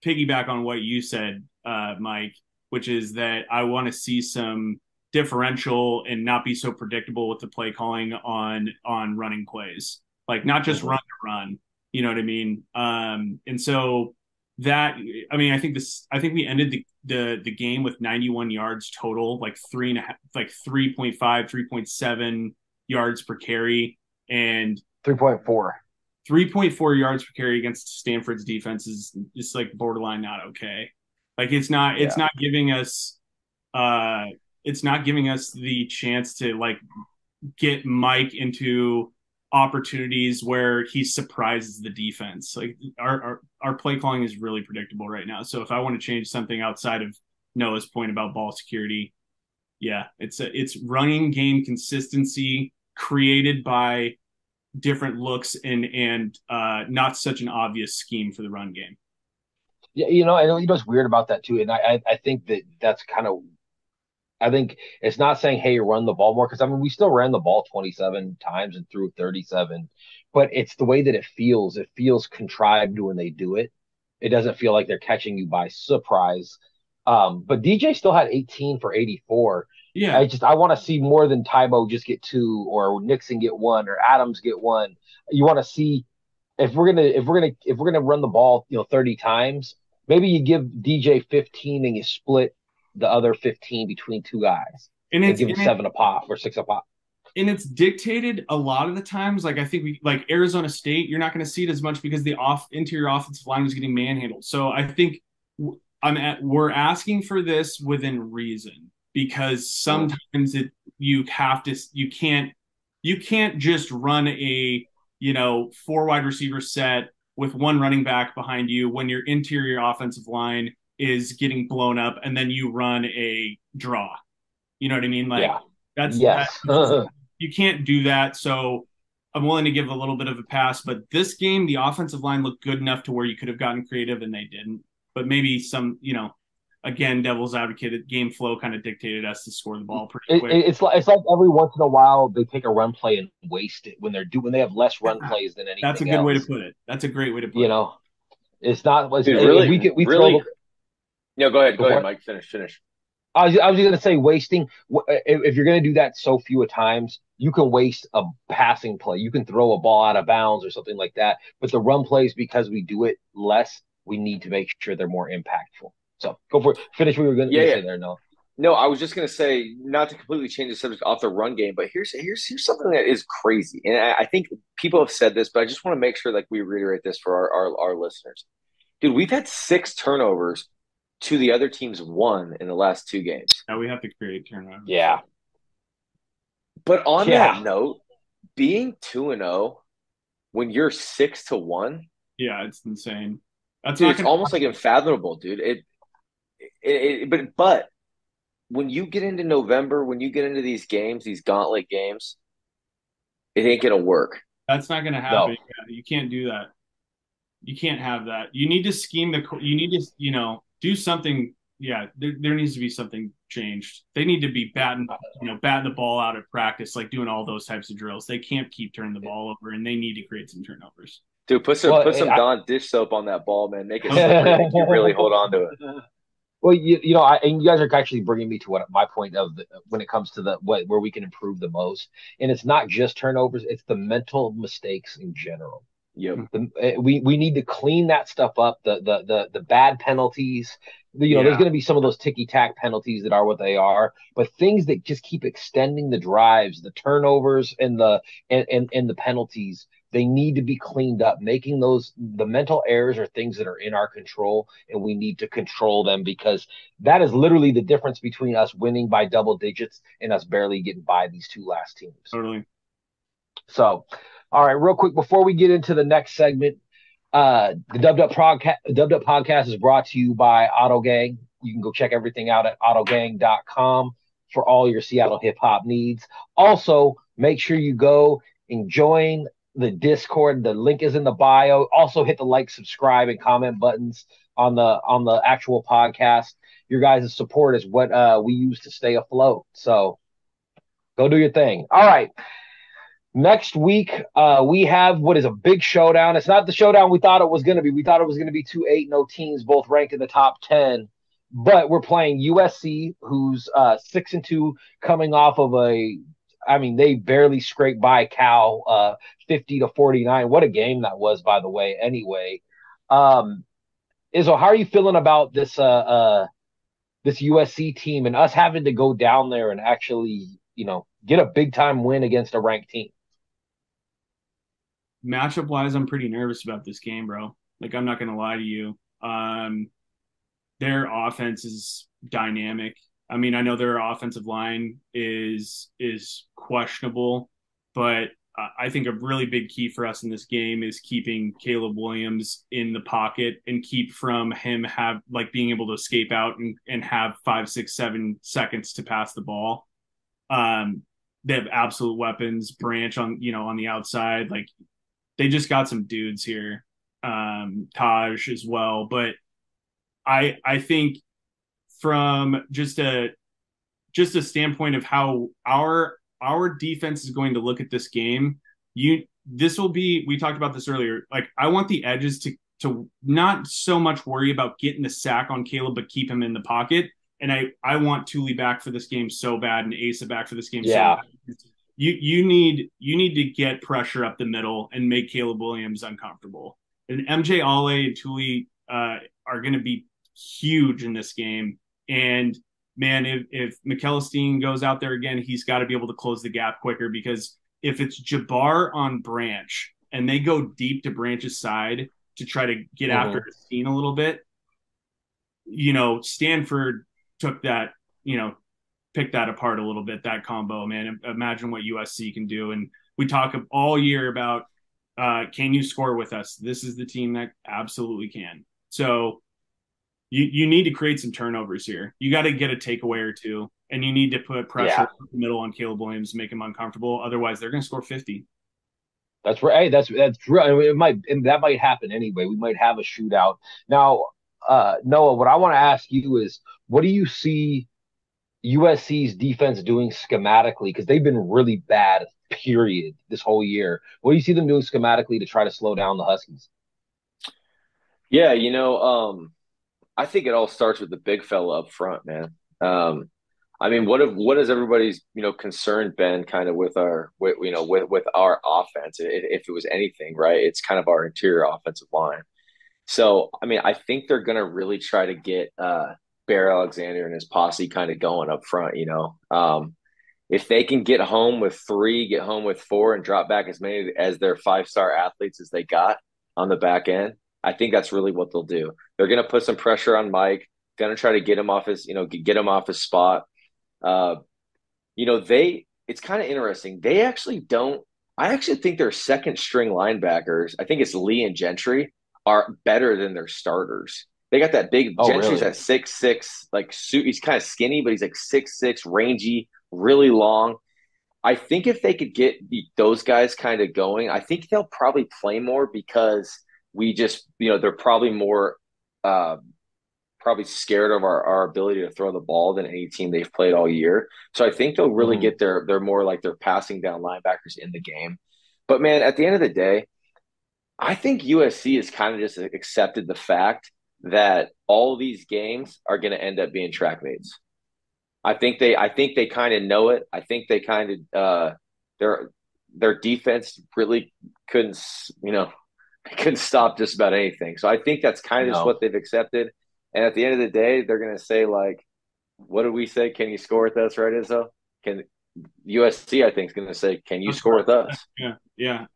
piggyback on what you said, Mike, which is that I want to see some differential and not be so predictable with the play calling on running plays, like not just run to run. You know what I mean? And so that, I mean, I think we ended the game with 91 yards total, like 3.5, 3.7 yards per carry, and 3.4. 3.4 yards per carry against Stanford's defense is just like borderline not okay. Like it's not giving us the chance to like get Mike into opportunities where he surprises the defense. Like our play calling is really predictable right now. So if I want to change something outside of Noah's point about ball security, yeah, it's running game consistency created by different looks and not such an obvious scheme for the run game. Yeah, you know what's weird about that too, and I think that's kind of, I think it's not saying, hey, run the ball more, because I mean we still ran the ball 27 times and threw 37, but it's the way that it feels. It feels contrived when they do it. It doesn't feel like they're catching you by surprise. But DJ still had 18 for 84. Yeah, I want to see more than Tybo just get 2, or Nixon get 1, or Adams get 1. You want to see, if we're gonna run the ball 30 times, maybe you give DJ 15 and you split the other 15 between 2 guys and give them 7 a pop or 6 a pop. And it's dictated a lot of the times. Like I think like Arizona State, you're not going to see it as much because the interior offensive line was getting manhandled. So I think we're asking for this within reason, because sometimes you can't just run a 4 wide receiver set with 1 running back behind you when your interior offensive line is getting blown up, and then you run a draw. You know what I mean? Like you can't do that. So I'm willing to give a little bit of a pass, but this game, the offensive line looked good enough to where you could have gotten creative, and they didn't. But maybe some, again, devil's advocate, game flow kind of dictated us to score the ball pretty quick. It's like every once in a while they take a run play and waste it when they have less run plays than anything. That's a good way to put it. That's a great way to put it. It's not. Dude, really. No, go ahead, Mike. Finish. I was just going to say, wasting, if you're going to do that so few times, you can waste a passing play. You can throw a ball out of bounds or something like that. But the run plays, because we do it less, we need to make sure they're more impactful. So go for it. Finish what you were going to say there, Noah. No, I was just going to say, not to completely change the subject off the run game, but here's something that is crazy. And I think people have said this, but I just want to make sure like we reiterate this for our listeners. Dude, we've had 6 turnovers to the other team's 1 in the last 2 games. Now we have to create turnovers. Yeah. But on that note, being 2-0 when you're 6-1, yeah, it's insane. It's almost like unfathomable, dude. But when you get into November, when you get into these games, these gauntlet games, it ain't gonna work. That's not gonna happen. No. You can't do that. You can't have that. You need to scheme you need to, do something. Yeah, there needs to be something changed. They need to be batting the ball out at practice, like doing all those types of drills. They can't keep turning the ball over, and they need to create some turnovers. Dude, put some Dawn dish soap on that ball, man. Make it slippery. You really hold on to it. Well, and you guys are actually bringing me to what my point of when it comes to where we can improve the most, and it's not just turnovers; it's the mental mistakes in general. Yep. We need to clean that stuff up. The bad penalties. There's going to be some of those ticky-tack penalties that are what they are, but things that just keep extending the drives, the turnovers, and the penalties. They need to be cleaned up. Making the mental errors are things that are in our control, and we need to control them, because that is literally the difference between us winning by double digits and us barely getting by these 2 last teams. Totally. So, all right, real quick before we get into the next segment, the dubdup podcast is brought to you by Auto Gang. You can go check everything out at autogang.com for all your Seattle hip hop needs. Also, make sure you go and join the Discord. The link is in the bio. Also hit the like, subscribe, and comment buttons on the actual podcast. Your guys' support is what we use to stay afloat. So go do your thing. All right. Next week, we have what is a big showdown. It's not the showdown we thought it was going to be. We thought it was going to be two 8-0 teams, both ranked in the top 10. But we're playing USC, who's 6-2, coming off of they barely scraped by Cal, 50-49. What a game that was, by the way. Anyway, Izzo, how are you feeling about this USC team and us having to go down there and actually, get a big time win against a ranked team? Matchup wise, I'm pretty nervous about this game, bro. Like, I'm not gonna lie to you. Their offense is dynamic. I mean, I know their offensive line is questionable, but I think a really big key for us in this game is keeping Caleb Williams in the pocket and keep from him being able to escape out and have 5, 6, 7 seconds to pass the ball. They have absolute weapons. Branch on the outside, like they just got some dudes here. Taj as well, but I think from just a standpoint of how our defense is going to look at this game, we talked about this earlier. Like, I want the edges to not so much worry about getting the sack on Caleb, but keep him in the pocket. And I want Thule back for this game so bad, and Asa back for this game so bad. You need to get pressure up the middle and make Caleb Williams uncomfortable. And MJ Ale and Thule are going to be huge in this game. And man, if McElestine goes out there again, he's got to be able to close the gap quicker, because if it's Jabbar on Branch and they go deep to Branch's side to try to get after the scene a little bit, Stanford took that, picked that apart a little bit, that combo, man. Imagine what USC can do. And we talk all year about, can you score with us? This is the team that absolutely can. So you need to create some turnovers here. You got to get a takeaway or two, and you need to put pressure in the middle on Caleb Williams to make him uncomfortable. Otherwise, they're going to score 50. That's right. Hey, that's true. I mean, that might happen anyway. We might have a shootout. Now, Noah, what I want to ask you is, what do you see USC's defense doing schematically? Because they've been really bad, period, this whole year. What do you see them doing schematically to try to slow down the Huskies? Yeah, I think it all starts with the big fella up front, man. I mean, what has everybody's concern been kind of with our offense? If it was anything, right? It's kind of our interior offensive line. So I mean, I think they're gonna really try to get Bear Alexander and his posse kind of going up front. If they can get home with 3, get home with 4, and drop back as many as their 5-star athletes as they got on the back end, I think that's really what they'll do. They're going to put some pressure on Mike, going to try to get him off his spot. It's kind of interesting. I actually think their second string linebackers, I think it's Lee and Gentry, are better than their starters. They got that big, Gentry's at 6'6", he's kind of skinny, but he's like 6'6", rangy, really long. I think if they could get those guys kind of going, I think they'll probably play more, because we just, they're probably more probably scared of our ability to throw the ball than any team they've played all year. So I think they'll really get they're more like they're passing down linebackers in the game. But man, at the end of the day, I think USC has kind of just accepted the fact that all these games are going to end up being track meets. I think they kind of know it. I think they kind of their defense really couldn't stop just about anything. So I think that's kind of just what they've accepted. And at the end of the day, they're going to say, like, what did we say? Can you score with us, right, Izzo? USC, I think, is going to say, can you score with us? Yeah.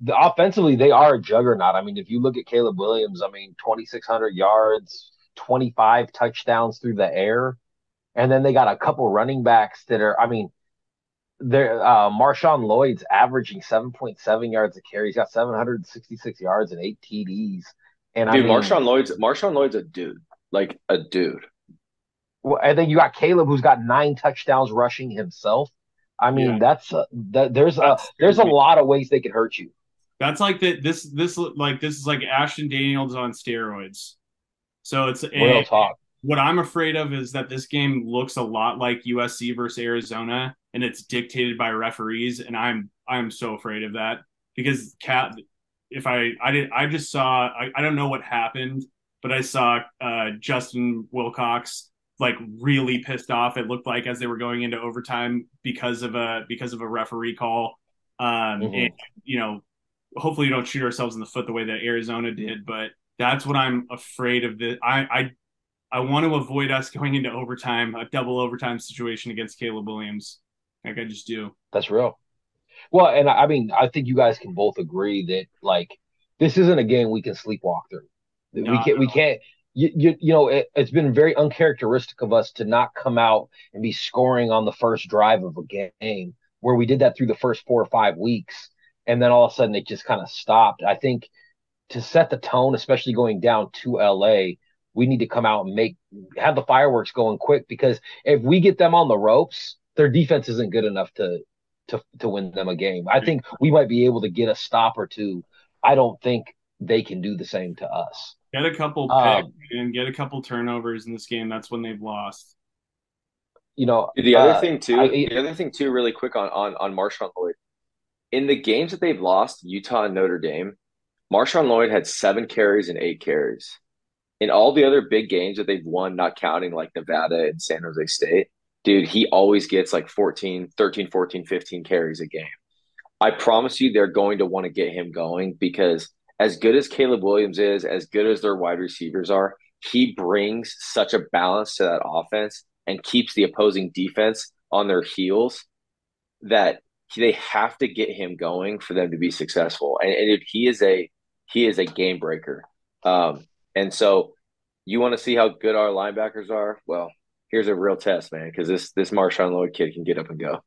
Offensively, they are a juggernaut. I mean, if you look at Caleb Williams, 2,600 yards, 25 touchdowns through the air. And then they got a couple running backs that are, they're Marshawn Lloyd's averaging 7.7 yards a carry. He's got 766 yards and 8 TDs. And dude, Marshawn Lloyd's a dude, like a dude. Well, and then you got Caleb, who's got 9 touchdowns rushing himself. There's a lot of ways they could hurt you. That's like this is like Ashton Daniels on steroids. So it's real talk. what I'm afraid of is that this game looks a lot like USC versus Arizona, and it's dictated by referees, and I'm so afraid of that because if I just saw I don't know what happened, but I saw Justin Wilcox like really pissed off. It looked like as they were going into overtime because of a referee call, and hopefully we don't shoot ourselves in the foot the way that Arizona did, but that's what I'm afraid of. I want to avoid us going into overtime, a double overtime situation against Caleb Williams. Like I just do. That's real. Well, and I mean, I think you guys can both agree that like this isn't a game we can sleepwalk through. We can't. It's been very uncharacteristic of us to not come out and be scoring on the first drive of a game where we did that through the first 4 or 5 weeks, and then all of a sudden it just kind of stopped. I think to set the tone, especially going down to LA, we need to come out and have the fireworks going quick, because if we get them on the ropes, their defense isn't good enough to win them a game. I think we might be able to get a stop or two. I don't think they can do the same to us. Get a couple picks and get a couple turnovers in this game. That's when they've lost. The other thing too, really quick on Marshawn Lloyd. In the games that they've lost, Utah and Notre Dame, Marshawn Lloyd had 7 carries and 8 carries. In all the other big games that they've won, not counting like Nevada and San Jose State, dude, he always gets like 13, 14, 15 carries a game. I promise you they're going to want to get him going, because as good as Caleb Williams is, as good as their wide receivers are, he brings such a balance to that offense and keeps the opposing defense on their heels that they have to get him going for them to be successful. And he is a game breaker. And so you want to see how good our linebackers are? Well, here's a real test, man, because this Marshawn Lloyd kid can get up and go.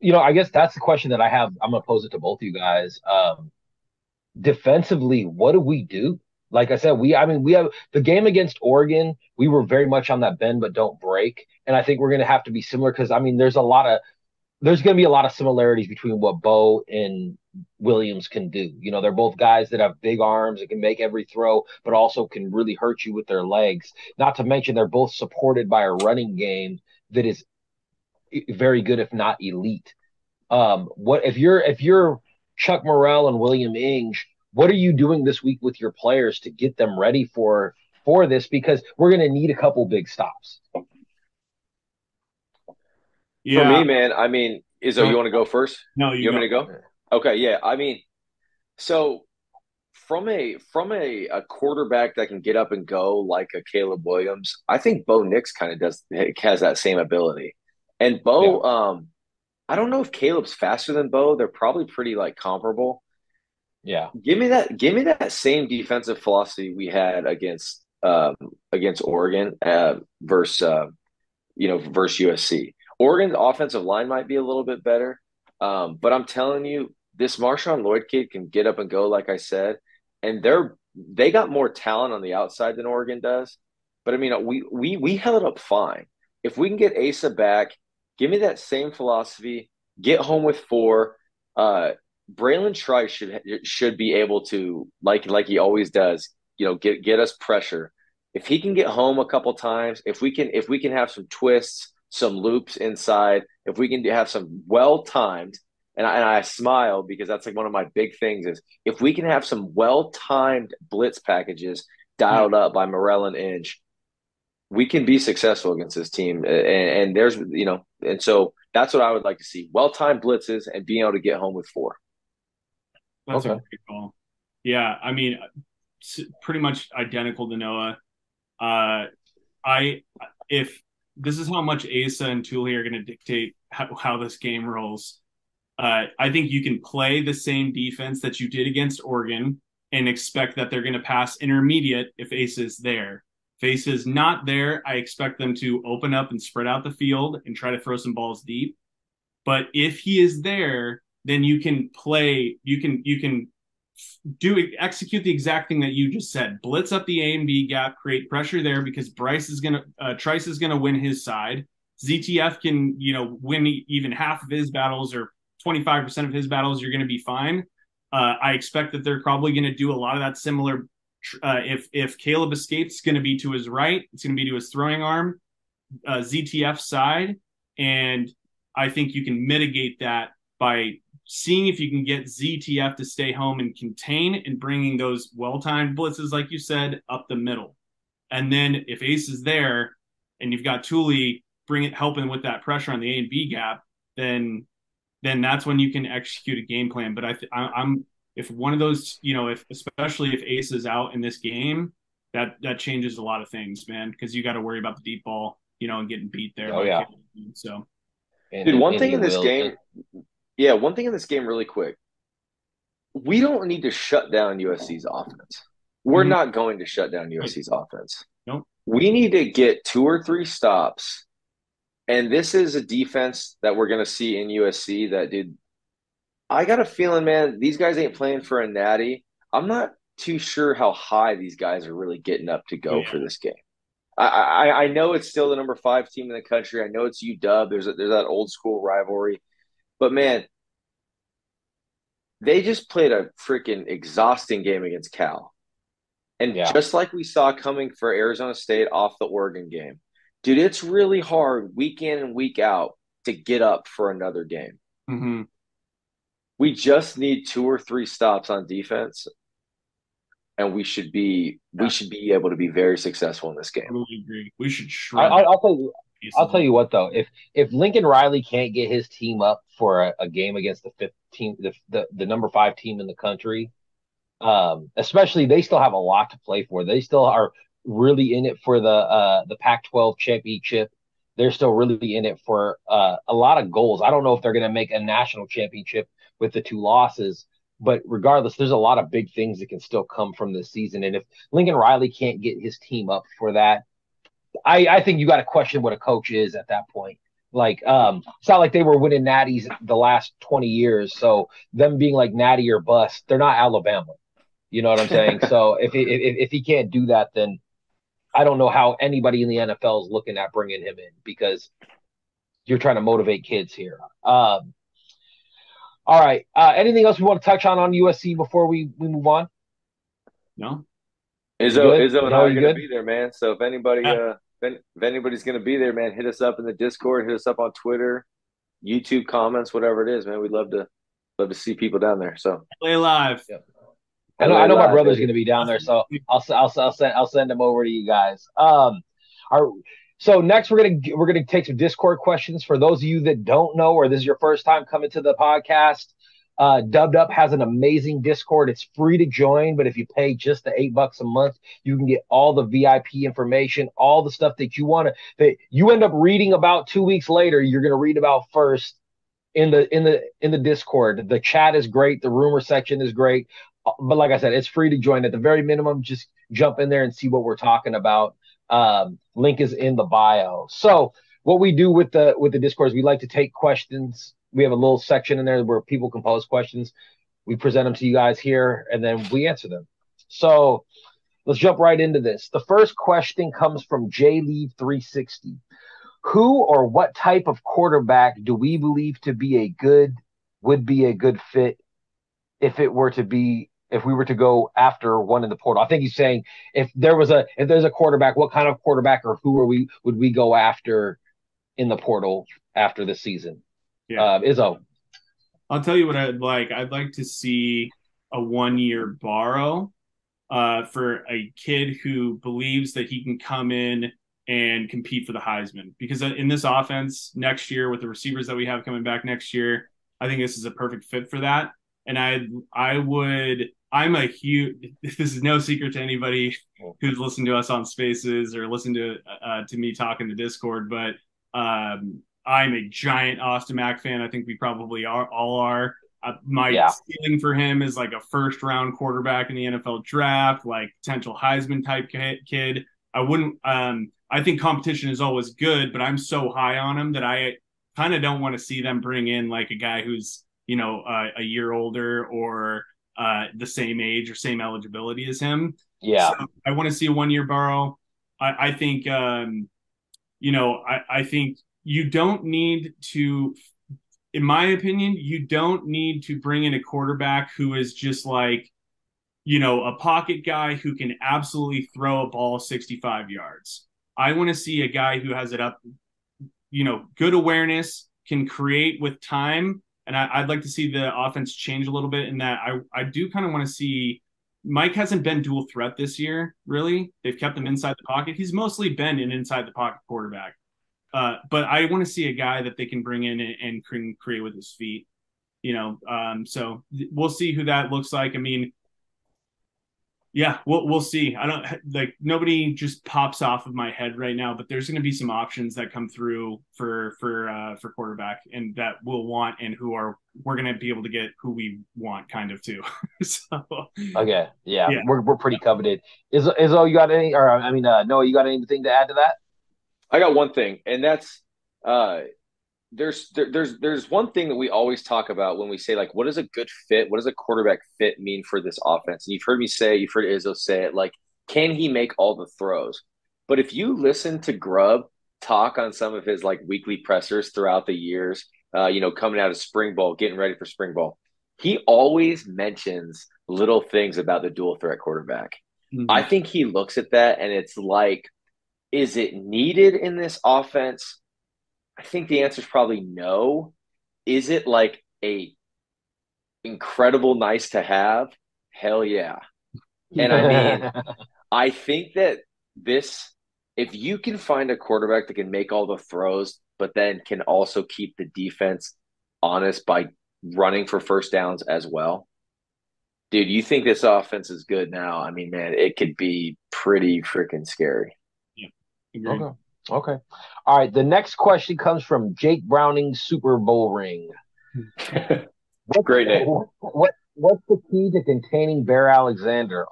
I guess that's the question that I have. I'm going to pose it to both of you guys. Defensively, what do we do? Like I said, we have the game against Oregon. We were very much on that bend but don't break, and I think we're going to have to be similar, because there's going to be a lot of similarities between what Bo and Williams can do. They're both guys that have big arms that can make every throw, but also can really hurt you with their legs. Not to mention they're both supported by a running game that is very good, if not elite. What if you're Chuck Morrell and William Inge, what are you doing this week with your players to get them ready for this? Because we're going to need a couple big stops. Yeah. For me, man, Izzo, you want to go first? No, you want me to go? Okay, yeah. So from a quarterback that can get up and go like a Caleb Williams, I think Bo Nix kind of has that same ability. And Bo, I don't know if Caleb's faster than Bo. They're probably pretty like comparable. Yeah. Give me that same defensive philosophy we had against Oregon versus USC. Oregon's offensive line might be a little bit better, but I'm telling you, this Marshawn Lloyd kid can get up and go, like I said, and they got more talent on the outside than Oregon does. But we held up fine. If we can get Asa back, give me that same philosophy. Get home with 4. Braylon Trice should be able to, like he always does, get us pressure. If he can get home a couple times, if we can have some twists, some loops inside, if we can have some well-timed, and I smile because that's like one of my big things is if we can have some well-timed blitz packages dialed up by Morrell and Inge, we can be successful against this team. And there's, and so that's what I would like to see. Well-timed blitzes and being able to get home with 4. That's a great call. Yeah, pretty much identical to Noah. If this is how much Asa and Thule are going to dictate how this game rolls, I think you can play the same defense that you did against Oregon and expect that they're going to pass intermediate if Asa is there. If Asa is not there, I expect them to open up and spread out the field and try to throw some balls deep. But if he is there, then you can execute the exact thing that you just said. Blitz up the A and B gap, create pressure there because Trice is gonna win his side. ZTF can, win even half of his battles or 25% of his battles. You're going to be fine. I expect that they're probably going to do a lot of that similar If Caleb escapes, it's going to be to his right. It's going to be to his throwing arm, ZTF side, and I think you can mitigate that by seeing if you can get ZTF to stay home and contain, and bringing those well-timed blitzes, like you said, up the middle. And then if Ace is there and you've got Thule helping with that pressure on the A and B gap, then that's when you can execute a game plan. But I'm if one of those, especially if Ace is out in this game, that changes a lot of things, man, because you got to worry about the deep ball, and getting beat there. Oh, yeah. So, dude, one thing in this game really quick. We don't need to shut down USC's offense. We're not going to shut down USC's offense. Nope. We need to get 2 or 3 stops. And this is a defense that we're going to see in USC that, dude, I got a feeling, man, these guys ain't playing for a natty. I'm not too sure how high these guys are really getting up to go for this game. I know it's still the number 5 team in the country. I know it's UW. There's that old school rivalry. But, man, they just played a freaking exhausting game against Cal. And just like we saw coming for Arizona State off the Oregon game, dude, it's really hard week in and week out to get up for another game. Mm-hmm. We just need 2 or 3 stops on defense, and we should be able to be very successful in this game. I totally agree. We should shred. I'll tell you what, though, if Lincoln Riley can't get his team up for a game against the 5th team, the number 5 team in the country, especially, they still have a lot to play for. They still are really in it for the Pac-12 championship. They're still really in it for a lot of goals. I don't know if they're going to make a national championship with the 2 losses, but regardless, there's a lot of big things that can still come from this season. And if Lincoln Riley can't get his team up for that, I think you got to question what a coach is at that point. Like, it's not like they were winning natties the last 20 years. So them being like natty or bust, they're not Alabama. You know what I'm saying? So if he can't do that, then I don't know how anybody in the NFL is looking at bringing him in, because you're trying to motivate kids here. All right. Anything else we want to touch on USC before we move on? No. Izzo and I are going to be there, man. So if anybody, if anybody's going to be there, man, hit us up in the Discord, hit us up on Twitter, YouTube comments, whatever it is, man. We'd love to see people down there. So play live. Yep. I know my brother's going to be down there, so I'll send him over to you guys. So next we're gonna take some Discord questions for those of you that don't know, or this is your first time coming to the podcast. Dubdup has an amazing Discord. It's free to join, but if you pay just the $8 a month, you can get all the VIP information, all the stuff that you want that you end up reading about 2 weeks later. You're gonna read about first in the Discord. The chat is great. The rumor section is great. But like I said, it's free to join. At the very minimum, just jump in there and see what we're talking about. Link is in the bio. So what we do with the Discord is we like to take questions. We have a little section in there where people can pose questions. We present them to you guys here, and then we answer them. So let's jump right into this. The first question comes from JLeave360. Who or what type of quarterback do we believe would be a good fit if we were to go after one in the portal? I think he's saying if there's a quarterback, what kind of quarterback or who would we go after in the portal after this season? Yeah. Izzo. I'll tell you what I'd like. I'd like to see a 1-year borrow for a kid who believes that he can come in and compete for the Heisman. Because in this offense next year, with the receivers that we have coming back next year, I think this is a perfect fit for that. And this is no secret to anybody who's listened to us on Spaces or listened to me talk in the Discord, but I'm a giant Austin Mack fan. I think we probably all are. My ceiling for him is like a first-round quarterback in the NFL draft, like potential Heisman type kid. I think competition is always good, but I'm so high on him that I kind of don't want to see them bring in like a guy who's a year older or the same age or same eligibility as him. Yeah. So I want to see a 1-year borrow. I think I think you don't need to, in my opinion, you don't need to bring in a quarterback who is just like, a pocket guy who can absolutely throw a ball 65 yards. I want to see a guy who has it up, good awareness, can create with time. And I'd like to see the offense change a little bit in that I do kind of want to see Mike hasn't been dual threat this year, really. They've kept him inside the pocket. He's mostly been an inside the pocket quarterback. But I want to see a guy that they can bring in and can create with his feet. So we'll see who that looks like. I mean, yeah, we'll see. I don't nobody just pops off of my head right now, but there's going to be some options that come through for quarterback and that we'll want and we're going to be able to get who we want kind of too. So okay, yeah. We're pretty coveted. Izzo, you got any? Or I mean, Noah, you got anything to add to that? I got one thing, and that's there's one thing that we always talk about when we say, like, what is a good fit? What does a quarterback fit mean for this offense? And you've heard Izzo say it, like, can he make all the throws? But if you listen to Grubb talk on some of his like weekly pressers throughout the years, coming out of spring ball, getting ready for spring ball, he always mentions little things about the dual threat quarterback. Mm-hmm. I think he looks at that and it's like, is it needed in this offense? I think the answer is probably no. Is it like a incredible nice to have? Hell yeah. And I mean, I think that if you can find a quarterback that can make all the throws, but then can also keep the defense honest by running for first downs as well, dude, you think this offense is good now? I mean, man, it could be pretty freaking scary. Yeah. Okay. All right. The next question comes from Jake Browning's Super Bowl ring. Great name. What's the key to containing Bear Alexander?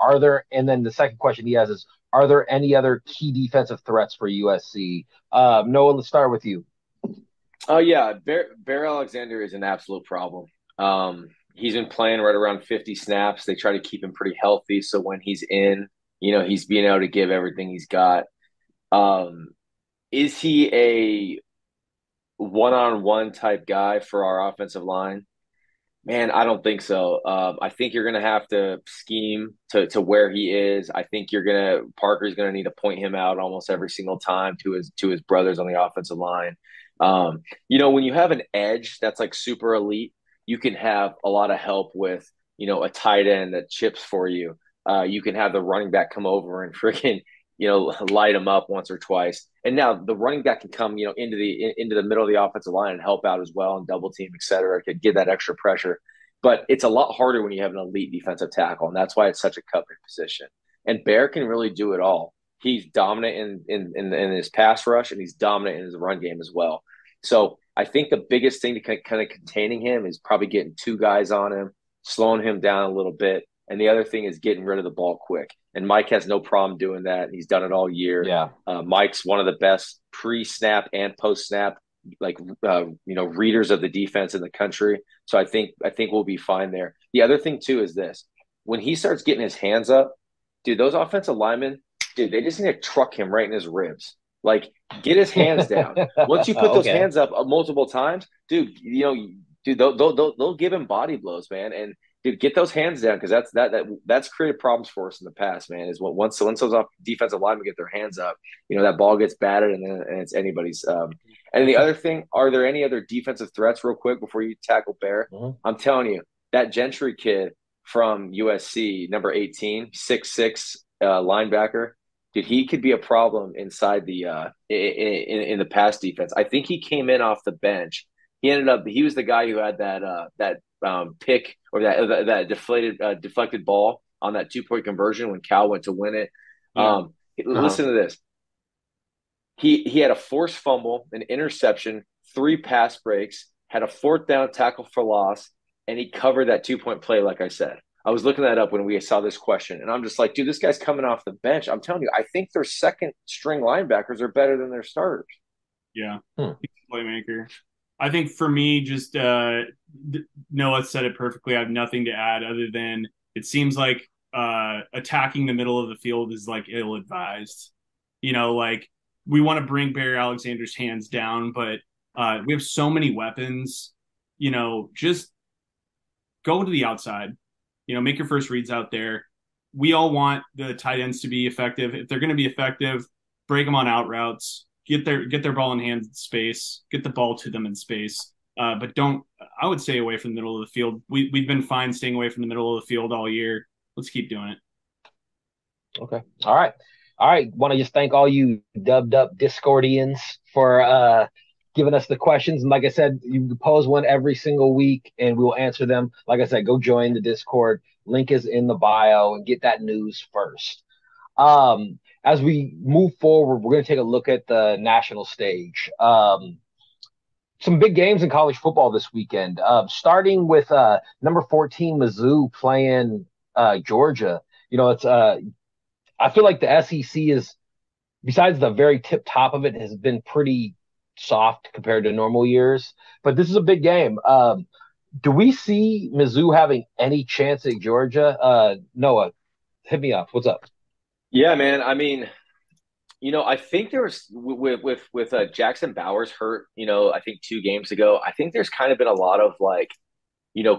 And then the second question he has is, are there any other key defensive threats for USC? Noah, let's start with you. Oh, yeah. Bear Alexander is an absolute problem. He's been playing right around 50 snaps. They try to keep him pretty healthy. So when he's in, he's being able to give everything he's got. Is he a one-on-one type guy for our offensive line? Man, I don't think so. I think you're going to have to scheme to where he is. I think Parker's going to need to point him out almost every single time to his brothers on the offensive line. When you have an edge that's like super elite, you can have a lot of help with, a tight end that chips for you. You can have the running back come over and freaking light them up once or twice. And now the running back can come, into the middle of the offensive line and help out as well and double team, et cetera, could give that extra pressure. But it's a lot harder when you have an elite defensive tackle. And that's why it's such a coveted position. And Bear can really do it all. He's dominant in his pass rush and he's dominant in his run game as well. So I think the biggest thing to kind of containing him is probably getting two guys on him, slowing him down a little bit. And the other thing is getting rid of the ball quick. And Mike has no problem doing that. He's done it all year. Yeah. Mike's one of the best pre-snap and post-snap, readers of the defense in the country. So I think we'll be fine there. The other thing too is this: when he starts getting his hands up, dude, those offensive linemen, dude, they just need to truck him right in his ribs. Like, get his hands down. Once you put those hands up multiple times, dude, they'll give him body blows, man. And dude, get those hands down, because that's created problems for us in the past, man. Is once those defensive linemen get their hands up, that ball gets batted and it's anybody's. And the other thing, are there any other defensive threats, real quick, before you tackle Bear? Mm-hmm. I'm telling you, that Gentry kid from USC, number 18, 6'6", linebacker, dude, he could be a problem inside the in the pass defense. I think he came in off the bench. He was the guy who had that pick, or that deflected ball on that 2-point conversion when Cal went to win it. Yeah. Listen to this. He had a forced fumble, an interception, 3 pass breaks, had a 4th down tackle for loss, and he covered that 2-point play. Like I said, I was looking that up when we saw this question, and I'm just like, dude, this guy's coming off the bench. I'm telling you, I think their second string linebackers are better than their starters. Yeah, He's a playmaker. I think for me, just Noah said it perfectly. I have nothing to add other than it seems like attacking the middle of the field is like ill-advised. We want to bring Barry Alexander's hands down, but we have so many weapons. Just go to the outside. Make your first reads out there. we all want the tight ends to be effective. If they're going to be effective, break them on out routes, get their ball in hand in space, get the ball to them in space. But don't, I would stay away from the middle of the field. We've been fine staying away from the middle of the field all year. Let's keep doing it. Okay. All right. All right. Want to just thank all you dubdup Discordians for giving us the questions. And like I said, you can pose one every single week and we will answer them. Like I said, go join the Discord. Link is in the bio and get that news first. As we move forward, we're going to take a look at the national stage. Some big games in college football this weekend, starting with number 14 Mizzou playing Georgia. You know, it's I feel like the SEC is, besides the very tip top of it, has been pretty soft compared to normal years. But this is a big game. Do we see Mizzou having any chance at Georgia? Noah, hit me up. What's up? Yeah, man. I mean, I think there was with Jackson Bowers hurt. I think 2 games ago. I think there's kind of been a lot of like,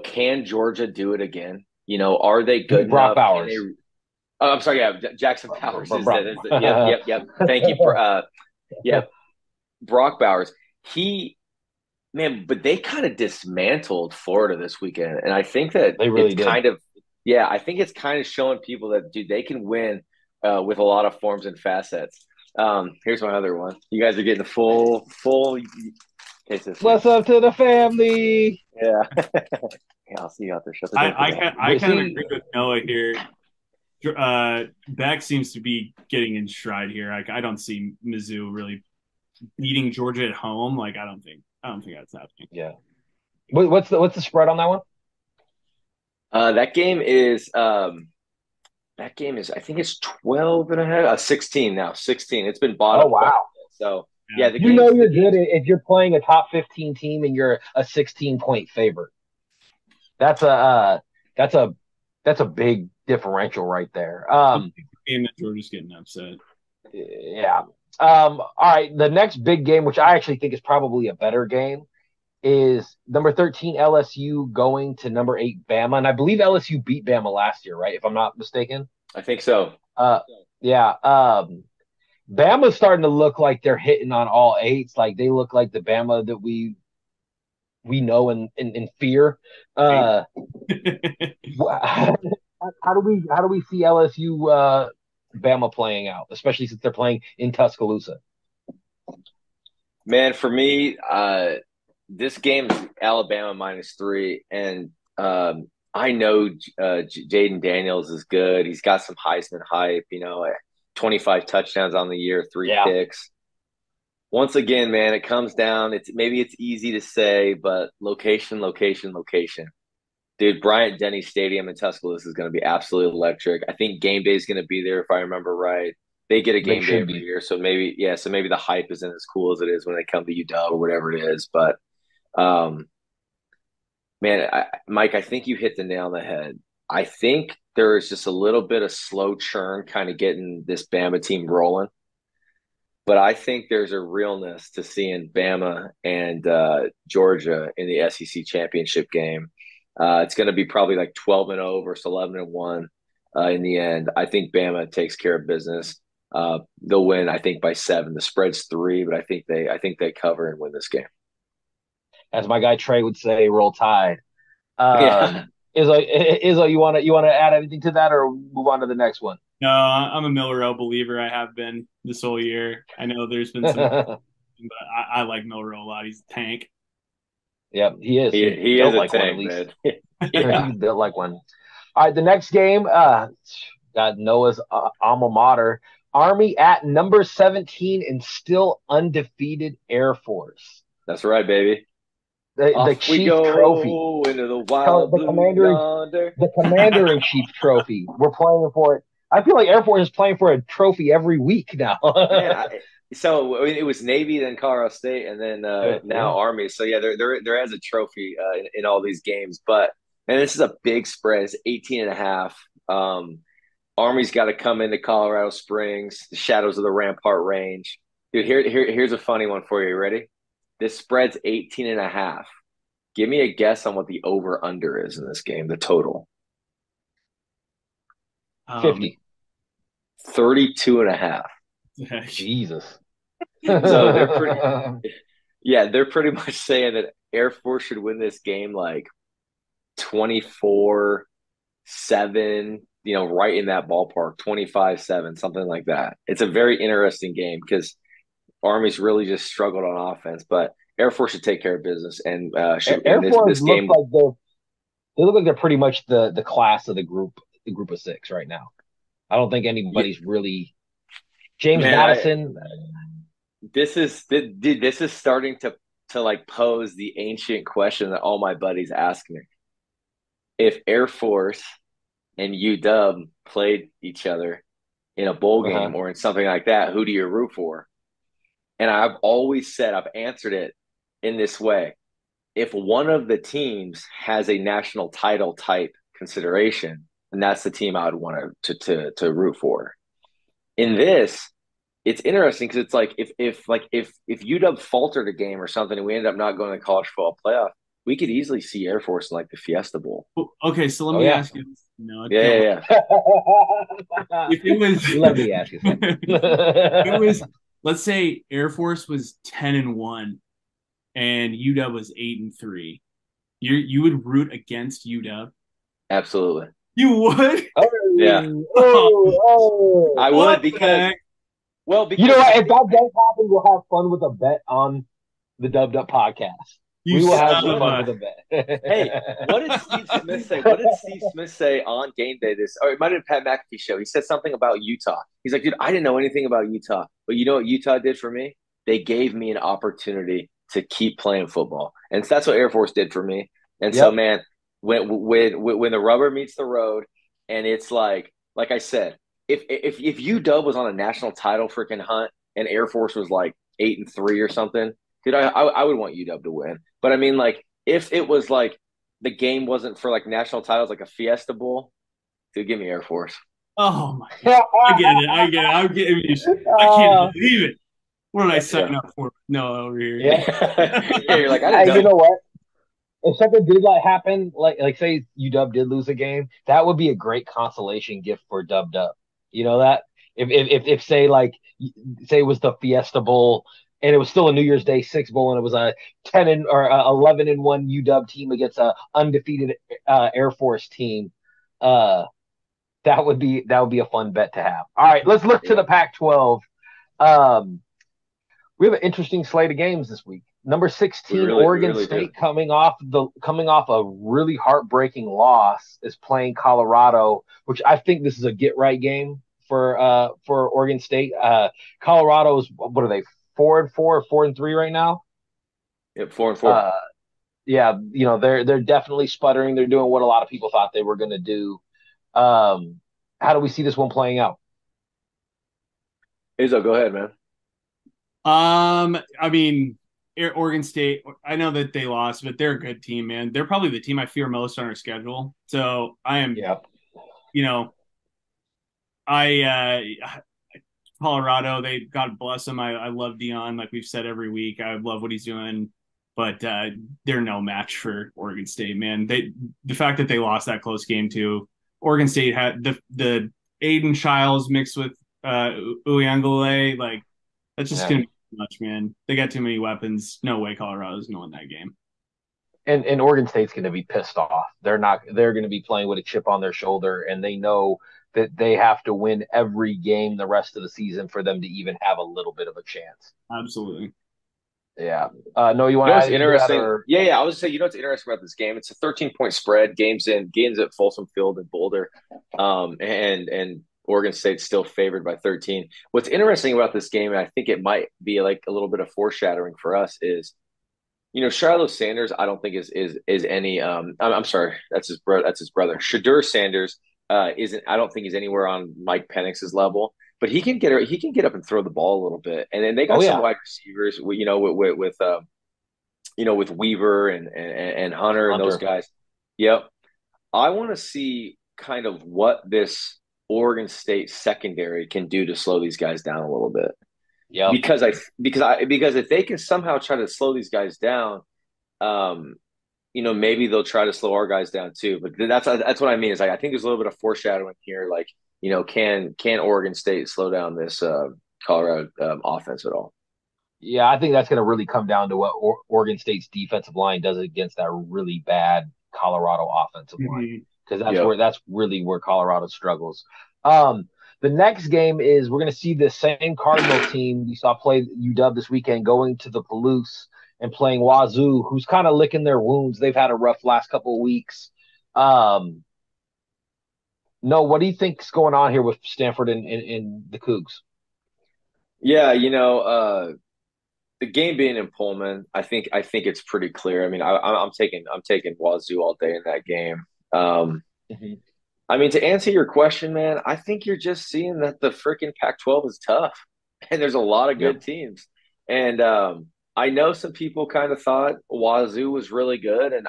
can Georgia do it again? Are they good Brock enough? Bowers. Oh, I'm sorry. Yeah, Jackson Bowers is that. Yep. Thank you. Yep. Brock Bowers. But they kind of dismantled Florida this weekend, and I think that they really did. I think it's kind of showing people that dude, they can win with a lot of forms and facets. Here's my other one. You guys are getting full. What's up to the family? Yeah. Yeah, I'll see you out there. Shut the door. I kind of agree with Noah here. Beck seems to be getting in stride here. I don't see Mizzou really beating Georgia at home. Like I don't think that's happening. Yeah. What's the spread on that one? That game is I think it's 12 and a half, 16 now. 16. It's been bought up. Oh wow. So yeah, you're good if you're playing a top 15 team and you're a 16-point favorite. That's a big differential right there. Game that Georgia's getting upset. Yeah. All right. The next big game, which I actually think is probably a better game, is number 13 LSU going to number 8 Bama, and I believe LSU beat Bama last year, right? If I'm not mistaken. I think so. Yeah. Bama's starting to look like they're hitting on all 8s. Like they look like the Bama that we know and fear. How do we see LSU Bama playing out, especially since they're playing in Tuscaloosa? Man, for me, this game is Alabama -3, and I know Jaden Daniels is good. He's got some Heisman hype, 25 touchdowns on the year, 3 picks. Once again, man, it comes down. Maybe it's easy to say, but location. Dude, Bryant-Denny Stadium in Tuscaloosa is going to be absolutely electric. I think game day is going to be there, if I remember right. They get a game day every year, so maybe the hype isn't as cool as it is when they come to UW or whatever it is. But, man, Mike, I think you hit the nail on the head. I think there is just a little bit of slow churn kind of getting this Bama team rolling. But I think there's a realness to seeing Bama and Georgia in the SEC championship game. It's going to be probably like 12-0 versus 11-1 in the end. I think Bama takes care of business. They'll win, I think, by 7. The spread's 3, but I think they cover and win this game. As my guy Trey would say, roll tide. Yeah. Izzo, you want to add anything to that, or move on to the next one? No, I'm a Milroe believer. I have been this whole year. I know there's been some, but I like Milroe a lot. He's a tank. Yeah, he is. He is a tank, man. He's built like one. All right, the next game, got Noah's alma mater, Army at number 17 and still undefeated Air Force. That's right, baby. The Chief Trophy. Into the wild blue yonder. The Commander in Chief Trophy. We're playing for it. I feel like Air Force is playing for a trophy every week now. So it was Navy, then Colorado State, and then now Army. So yeah, there has a trophy in all these games. But and this is a big spread. It's 18.5. Army's got to come into Colorado Springs, the shadows of the Rampart Range. Dude, here's a funny one for you. Ready? This spread's 18.5. Give me a guess on what the over/under is in this game, the total. 50. 32.5. Jesus. So they're pretty, yeah, they're pretty much saying that Air Force should win this game like 24-7, right in that ballpark, 25-7, something like that. It's a very interesting game because Army's really just struggled on offense, but Air Force should take care of business and should Air win Force this game. looks like they look like they're pretty much the class of the group of six right now. I don't think anybody's really James Madison. This is starting to like pose the ancient question that all my buddies ask me. If Air Force and UW played each other in a bowl game or in something like that, who do you root for? And I've always said, I've answered it in this way. If one of the teams has a national title type consideration, then that's the team I would want to root for. In this, it's interesting because it's like if UW faltered a game or something and we ended up not going to college football playoff, we could easily see Air Force in like the Fiesta Bowl. Okay, so let me ask you. No, yeah. If it was, let me ask you something. It was, let's say Air Force was 10-1 and UW was 8-3. You would root against UW? Absolutely. You would? Yeah. I would because you know what? If that does happen, we'll have fun with a bet on the dubdup podcast. We will have some fun with a bet. Hey, what did Steve Smith say? What did Steve Smith say on game day or it might have been Pat McAfee show. He said something about Utah. He's like, dude, I didn't know anything about Utah. But you know what Utah did for me? They gave me an opportunity to keep playing football. And that's what Air Force did for me. And so, man, when the rubber meets the road and it's like I said, if UW was on a national title freaking hunt and Air Force was like 8-3 or something, dude, I would want UW to win. But I mean, like, if it was like the game wasn't for like national titles, like a Fiesta Bowl, dude, give me Air Force. Oh my God. I get it. I'm getting you. I can't believe it. What did I sign up for? No, over here. Yeah, you're like, I didn't know. You know what? If something did happen, like say UW did lose a game, that would be a great consolation gift for dubdup. You know that if say it was the Fiesta Bowl and it was still a New Year's Day 6 bowl and it was a 11-1 UW team against a undefeated Air Force team, that would be a fun bet to have. All right, let's look to the Pac-12. We have an interesting slate of games this week. Number 16, Oregon State, coming off a really heartbreaking loss, is playing Colorado, which I think this is a get right game for Oregon State. Colorado's, what are they, 4-4 or 4-3 right now? Yep, 4-4. Yeah, they're definitely sputtering. They're doing what a lot of people thought they were going to do. How do we see this one playing out? Izzo, go ahead, man. I mean, Oregon State, I know that they lost, but they're a good team, man. They're probably the team I fear most on our schedule. So I am, Colorado, God bless them. I love Deion, like we've said every week. I love what he's doing, but they're no match for Oregon State, man. The fact that they lost that close game too. Oregon State had the Aiden Childs mixed with Uyangale, like that's just gonna be too much, man. They got too many weapons. No way Colorado's going that game. And Oregon State's going to be pissed off. They're going to be playing with a chip on their shoulder, and they know that they have to win every game the rest of the season for them to even have a little bit of a chance. Absolutely. Yeah. No, you want to add interesting? Or... Yeah. I was going to say, what's interesting about this game? It's a 13-point spread. Games at Folsom Field and Boulder, and Oregon State's still favored by 13. What's interesting about this game, and I think it might be like a little bit of foreshadowing for us, is Shiloh Sanders, I don't think is any. I'm sorry, that's his brother. Shadur Sanders isn't. I don't think he's anywhere on Mike Penix's level, but he can get up and throw the ball a little bit. And then they got some wide receivers, with Weaver and Hunter and those guys. Yep. I want to see kind of what this Oregon State secondary can do to slow these guys down a little bit. Yeah. Because if they can somehow try to slow these guys down, maybe they'll try to slow our guys down too. But that's what I mean is I think there's a little bit of foreshadowing here. Like can Oregon State slow down this Colorado offense at all? Yeah, I think that's going to really come down to what Oregon State's defensive line does against that really bad Colorado offensive line, Mhm. because Yep. that's really where Colorado struggles. Um, the next game is we're going to see the same Cardinal team we saw play UW this weekend going to the Palouse and playing Wazoo, who's kind of licking their wounds. They've had a rough last couple of weeks. No, what do you think's going on here with Stanford and the Cougs? Yeah, the game being in Pullman, I think it's pretty clear. I mean, I'm taking Wazoo all day in that game. Um, Mhm. I mean, to answer your question, man, I think you're just seeing that the freaking Pac-12 is tough, and there's a lot of Yep. good teams. And I know some people kind of thought Wazoo was really good, and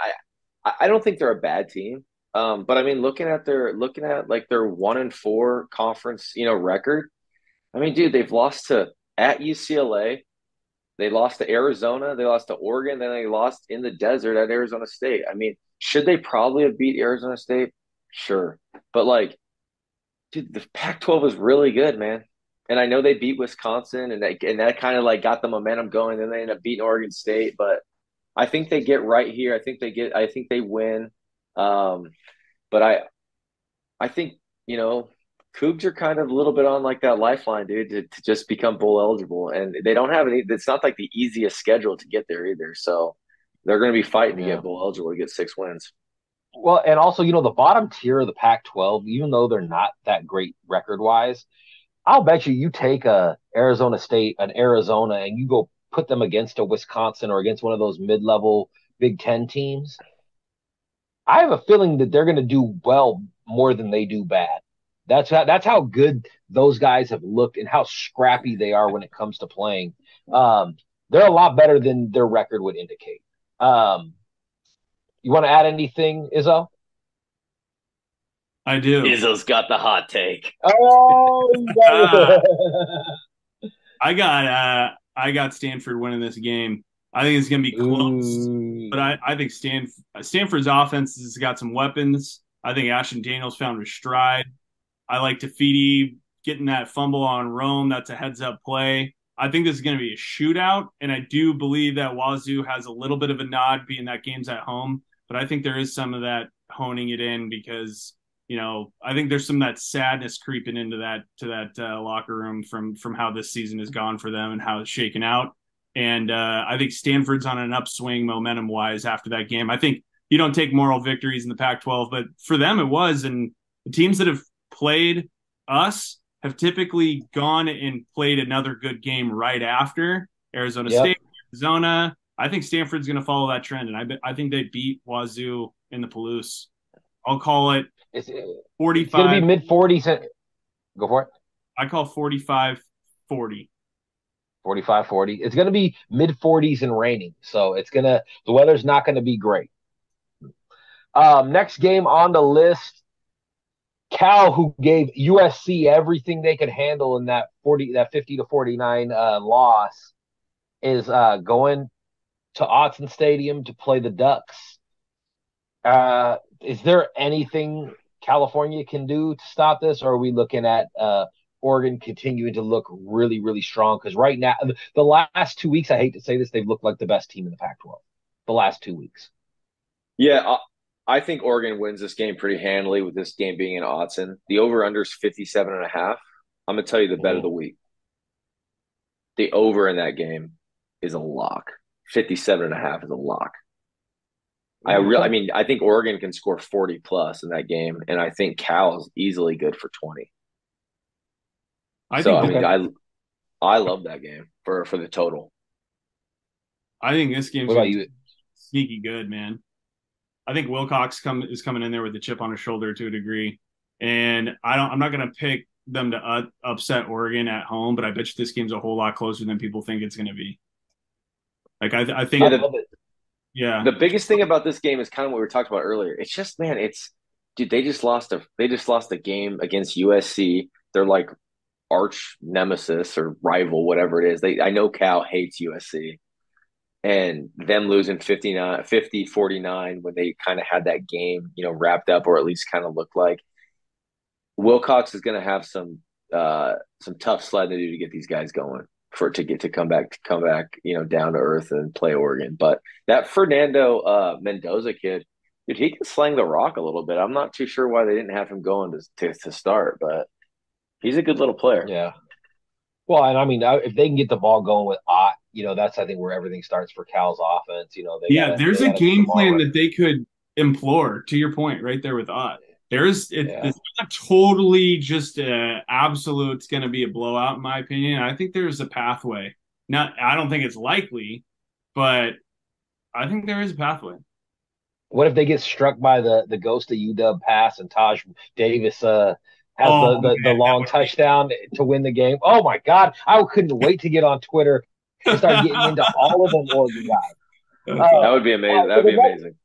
I don't think they're a bad team. But I mean, looking at like their 1-4 conference, record. I mean, dude, they've lost to at UCLA, they lost to Arizona, they lost to Oregon, then they lost in the desert at Arizona State. I mean, should they probably have beat Arizona State? Sure. But like, dude, the Pac-12 is really good, man. And I know they beat Wisconsin, and that kind of like got the momentum going. Then they end up beating Oregon State, but I think they get right here. I think they win. Um, but I think Cougs are kind of a little bit on like that lifeline, dude, to just become bowl eligible, and they don't have any. It's not like the easiest schedule to get there either. So they're going to be fighting to Yeah. get bowl eligible to get 6 wins. Well, and also, the bottom tier of the Pac-12, even though they're not that great record-wise, I'll bet you take a Arizona State, an Arizona, and you go put them against a Wisconsin or against one of those mid-level Big Ten teams. I have a feeling that they're going to do well more than they do bad. That's how good those guys have looked and how scrappy they are when it comes to playing. Um, they're a lot better than their record would indicate. Um, you want to add anything, Izzo? I do. Izzo's got the hot take. Oh, Ah, I got Stanford winning this game. I think it's going to be close, but ooh, I think Stanford's offense has got some weapons. I think Ashton Daniels found his stride. I like Tafiti getting that fumble on Rome. That's a heads up play. I think this is going to be a shootout, and I do believe that Wazoo has a little bit of a nod being that game's at home, but I think there is some of that honing it in because I think there's some of that sadness creeping into that locker room from how this season has gone for them and how it's shaken out. And I think Stanford's on an upswing momentum wise after that game. I think you don't take moral victories in the Pac-12, but for them it was. And the teams that have played us have typically gone and played another good game right after. Arizona yep. State, Arizona. I think Stanford's going to follow that trend, and I think they beat Wazoo in the Palouse. I'll call it It's going to be 45. mid 40s. Go for it. I call 45-40. 45, 40. It's going to be mid 40s and raining. So the weather's not going to be great. Next game on the list, Cal, who gave USC everything they could handle in that 50-49 loss, is going to Autzen Stadium to play the Ducks. Is there anything California can do to stop this, or are we looking at Oregon continuing to look really, really strong? Because right now, the last 2 weeks, I hate to say this, they've looked like the best team in the Pac-12. The last 2 weeks. Yeah, I think Oregon wins this game pretty handily with this game being in Autzen. The over-under is 57.5. I'm going to tell you the bet of Mhm. the week. The over in that game is a lock. 57.5 is a lock. I Okay. mean, I think Oregon can score 40 plus in that game, and I think Cal is easily good for 20. I So think I this, mean, Okay. I love that game for the total. I think this game's What about going to be you? sneaky good, man. I think Wilcox is coming in there with a chip on his shoulder to a degree, and I'm not going to pick them to upset Oregon at home, but I bet you this game's a whole lot closer than people think it's going to be. Like I I think, Yeah, love it. yeah, the biggest thing about this game is kind of what we were talking about earlier. It's just, man, it's dude, they just lost a game against USC. They're like arch nemesis or rival, whatever it is. I know Cal hates USC, and them losing 50-49 when they kind of had that game, wrapped up, or at least kind of looked like. Wilcox is going to have some tough sledding to do to get these guys going for it to come back, down to earth and play Oregon. But that Fernando Mendoza kid, dude, he can slang the rock a little bit. I'm not too sure why they didn't have him going to start, but he's a good little player. Yeah. Well, and I mean, if they can get the ball going with Ott, that's I think where everything starts for Cal's offense. There's a game plan that they could implore. To your point, right there with Ott, it's not totally just absolute. It's going to be a blowout, in my opinion. I think there's a pathway. I don't think it's likely, but I think there is a pathway. What if they get struck by the ghost of UW pass and Taj Davis has the long touchdown to win the game? Oh my God, I couldn't wait to get on Twitter and start getting into all of them Oregon guys. That would be amazing. That would be amazing.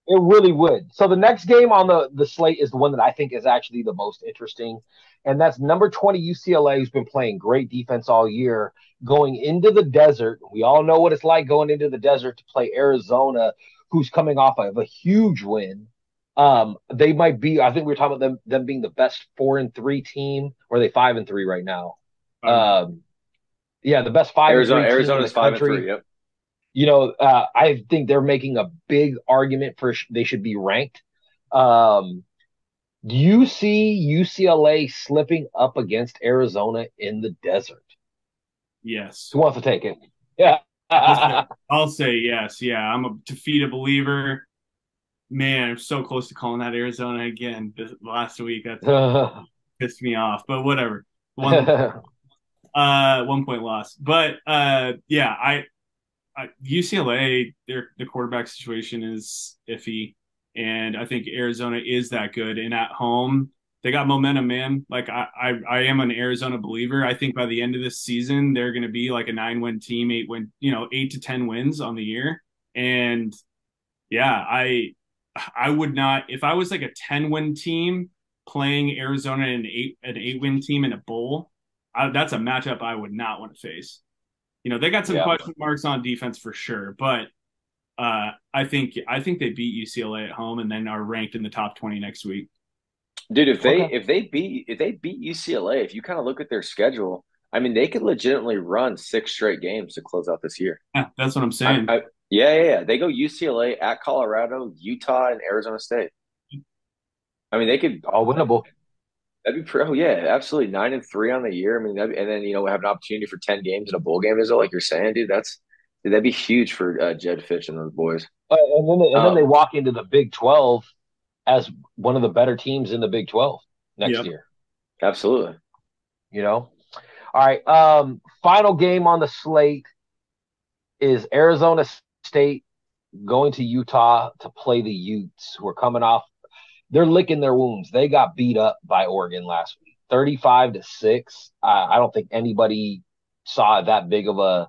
It really would. So the next game on the slate is the one that I think is actually the most interesting, and that's number 20 UCLA, who's been playing great defense all year, going into the desert. We all know what it's like going into the desert to play Arizona, who's coming off of a huge win. They might be. I think we were talking about them being the best 4-3 team, or are they 5-3 right now? The best 5-3. Arizona's 5-3. Yep. I think they're making a big argument for they should be ranked. Do you see UCLA slipping up against Arizona in the desert? Yes. Who wants to take it? Yeah. I'll say yes. Yeah, I'm a Tafita believer. Man, I'm so close to calling that Arizona again last week. That pissed me off, but whatever. One point loss. But UCLA, the quarterback situation is iffy, and I think Arizona is that good. And at home, they got momentum, man. Like I am an Arizona believer. I think by the end of this season, they're going to be like a 9-win team, 8 to 10 wins on the year. And yeah, I would not, if I was like a 10-win team playing Arizona and an 8-win team in a bowl, that's a matchup I would not want to face. They got some question marks on defense for sure, but I think they beat UCLA at home and then are ranked in the top 20 next week. Dude, if they beat UCLA, if you kind of look at their schedule, I mean, they could legitimately run 6 straight games to close out this year. Yeah, that's what I'm saying. Yeah. They go UCLA at Colorado, Utah, and Arizona State. I mean, they could all winnable. That'd be absolutely 9-3 on the year. I mean, and then we have an opportunity for 10 games in a bowl game. Is it like you're saying, dude? That'd be huge for Jed Fitch and those boys. And then they walk into the Big 12 as one of the better teams in the Big 12 next year. Absolutely. All right. Final game on the slate is Arizona State going to Utah to play the Utes, who are coming off. They're licking their wounds. They got beat up by Oregon last week, 35-6. I don't think anybody saw that big of a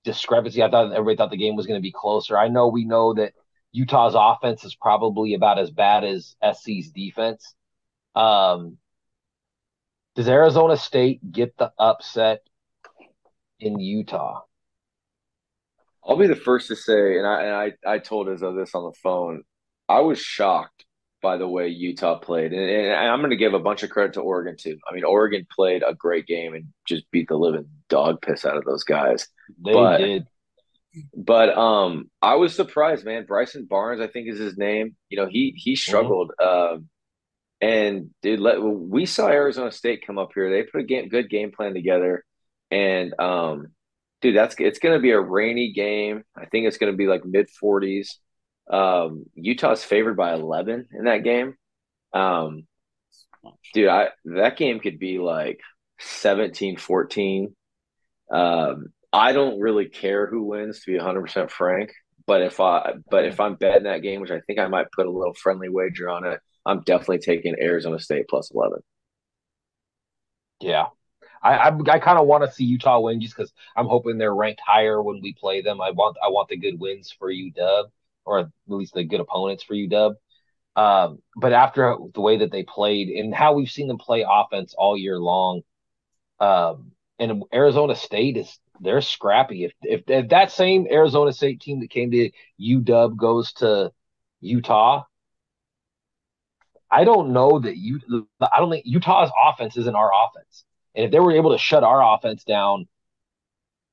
discrepancy. I thought everybody thought the game was going to be closer. We know that Utah's offense is probably about as bad as SC's defense. Does Arizona State get the upset in Utah? I'll be the first to say, and I told Izzo this on the phone, I was shocked by the way Utah played. And I'm going to give a bunch of credit to Oregon, too. I mean, Oregon played a great game and just beat the living dog piss out of those guys. They did. But I was surprised, man. Bryson Barnes, I think is his name. He struggled. And dude, we saw Arizona State come up here. They put a good game plan together. And dude, it's going to be a rainy game. I think it's going to be like mid-40s. Utah's favored by 11 in that game. Dude, that game could be like 17-14. I don't really care who wins, to be 100% frank. But if I'm betting that game, which I think I might put a little friendly wager on it, I'm definitely taking Arizona State plus 11. Yeah. I kind of want to see Utah win just because I'm hoping they're ranked higher when we play them. I want the good wins for UW, or at least the good opponents for UW. But after the way that they played and how we've seen them play offense all year long, and Arizona State they're scrappy. If that same Arizona State team that came to UW goes to Utah, I don't know that I don't think Utah's offense isn't our offense. And if they were able to shut our offense down,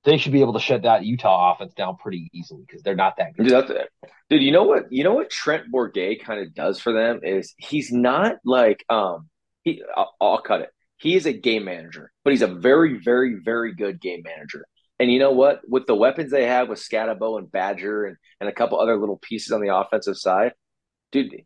they should be able to shut that Utah offense down pretty easily because they're not that good. Dude, that's it. Dude, you know what? You know what Trent Bourget kind of does for them is he's not like I'll cut it. He is a game manager, but he's a very, very, very good game manager. And you know what? With the weapons they have with Scatabo and Badger and a couple other little pieces on the offensive side, dude,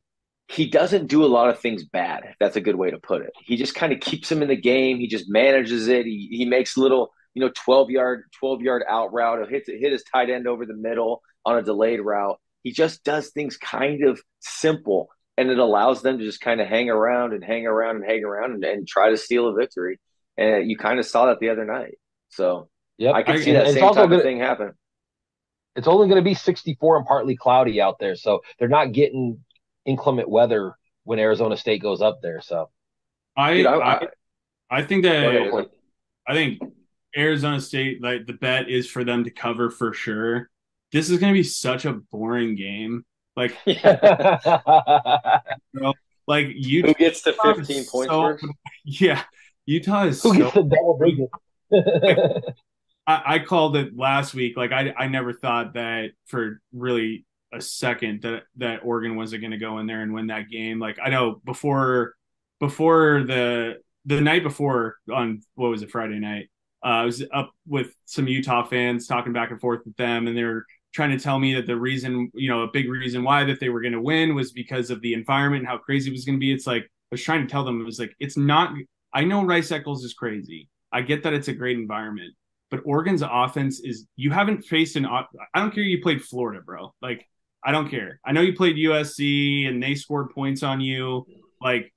he doesn't do a lot of things bad, if that's a good way to put it. He just kind of keeps him in the game. He just manages it. He makes little, 12-yard out route. He'll hit his tight end over the middle on a delayed route. He just does things kind of simple, and it allows them to just kind of hang around and try to steal a victory. And you kind of saw that the other night. So yep. I can see that same type of thing happen. It's only going to be 64 and partly cloudy out there, so they're not getting inclement weather when Arizona State goes up there. So I think that I think Arizona State, like, the bet is for them to cover for sure. This is going to be such a boring game. Like, like Utah, who gets to 15 points first? Yeah, Utah is who gets the double digit. I called it last week. Like, I never thought that for really a second that Oregon wasn't going to go in there and win that game. Like, I know before the night before, on what was it, Friday night, I was up with some Utah fans talking back and forth with them, and they were trying to tell me that the reason, a big reason why that they were going to win was because of the environment and how crazy it was going to be. It's like, I was trying to tell them, it was like, it's not, I know Rice Eccles is crazy. I get that it's a great environment, but Oregon's offense is, you haven't faced I don't care you played Florida, bro. Like, I don't care. I know you played USC and they scored points on you. Like,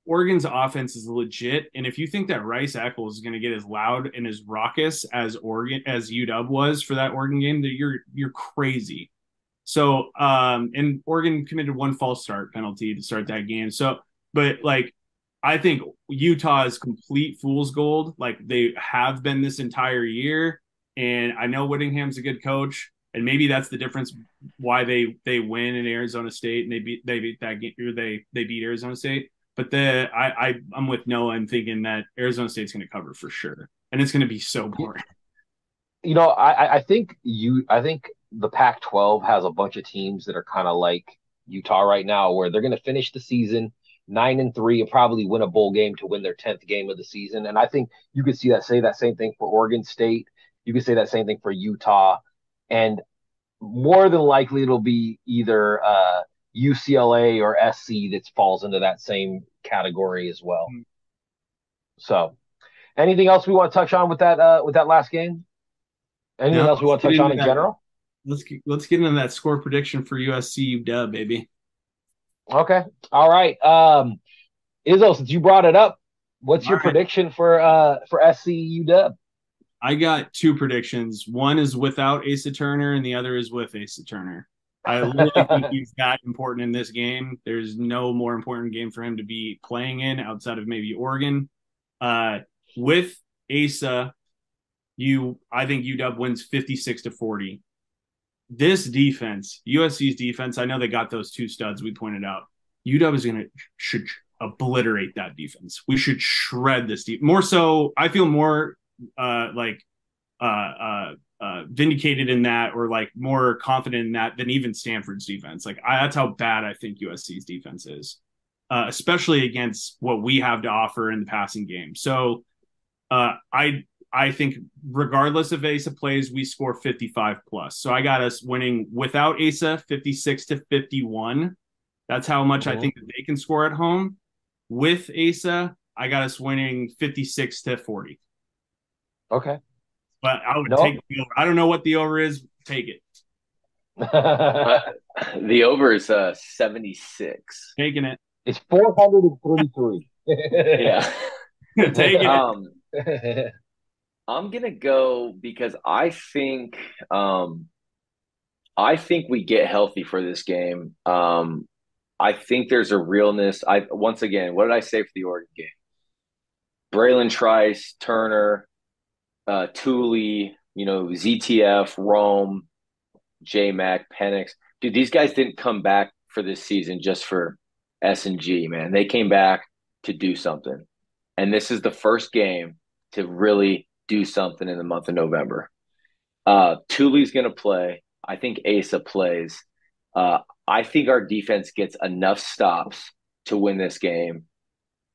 Oregon's offense is legit, and if you think that Rice Eccles is going to get as loud and as raucous as UW was for that Oregon game, that you're crazy. So, and Oregon committed one false start penalty to start that game. So, but like, I think Utah is complete fool's gold, like they have been this entire year. And I know Whittingham's a good coach, and maybe that's the difference why they win in Arizona State and they beat that game, or they beat Arizona State. But I'm with Noah. I'm thinking that Arizona State's going to cover for sure, and it's going to be so boring. I think the Pac-12 has a bunch of teams that are kind of like Utah right now, where they're going to finish the season 9-3 and probably win a bowl game to win their 10th game of the season. And I think you could say that same thing for Oregon State. You could say that same thing for Utah, and more than likely it'll be either UCLA or SC that falls into that same category as well. So, anything else we want to touch on with that last game? Anything else we want to touch on in general? Let's get into that score prediction for USC UW, baby. Okay. All right. Izzo, since you brought it up, what's your prediction for SC UW? I got two predictions. One is without Asa Turner, and the other is with Asa Turner. I literally think he's that important in this game. There's no more important game for him to be playing in outside of maybe Oregon. With Asa, I think UW wins 56-40. This defense, USC's defense, I know they got those two studs we pointed out. UW is should obliterate that defense. We should shred this defense. More so, I feel more vindicated in that, or like more confident in that than even Stanford's defense. Like, that's how bad I think USC's defense is, especially against what we have to offer in the passing game. So I think regardless if Asa plays, we score 55 plus. So I got us winning without Asa 56-51. That's how much I think that they can score at home. With Asa, I got us winning 56-40. Okay. But I would take the over. I don't know what the over is. Take it. The over is 76. Taking it. It's 433. Yeah. Take it. I'm gonna go because I think we get healthy for this game. I think there's a realness. Once again, what did I say for the Oregon game? Braylon Trice, Turner, Thule, ZTF, Rome, J-Mac, Penix. Dude, these guys didn't come back for this season just for S&G, man. They came back to do something. And this is the first game to really do something in the month of November. Thule's going to play. I think Asa plays. I think our defense gets enough stops to win this game.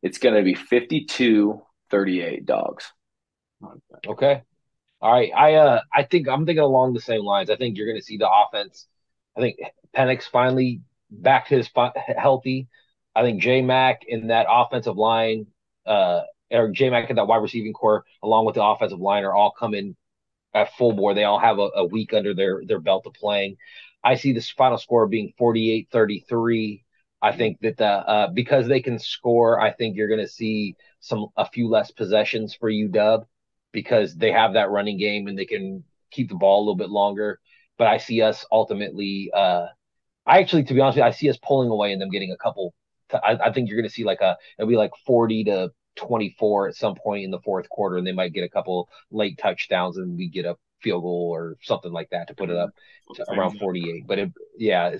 It's going to be 52-38 dogs. Okay. All right. I think I'm thinking along the same lines. I think you're going to see the offense. I think Penix finally back to his healthy. I think J Mac in that offensive line, or J Mac in that wide receiving core, along with the offensive line, are all coming at full bore. They all have a week under their belt of playing. I see this final score being 48-33. I think that because they can score, I think you're going to see a few less possessions for UW because they have that running game and they can keep the ball a little bit longer. But I see us ultimately. I actually, to be honest with you, I see us pulling away and them getting a couple. I think you're going to see it'll be like 40-24 at some point in the fourth quarter, and they might get a couple late touchdowns, and we get a field goal or something like that to put it up to around 48. But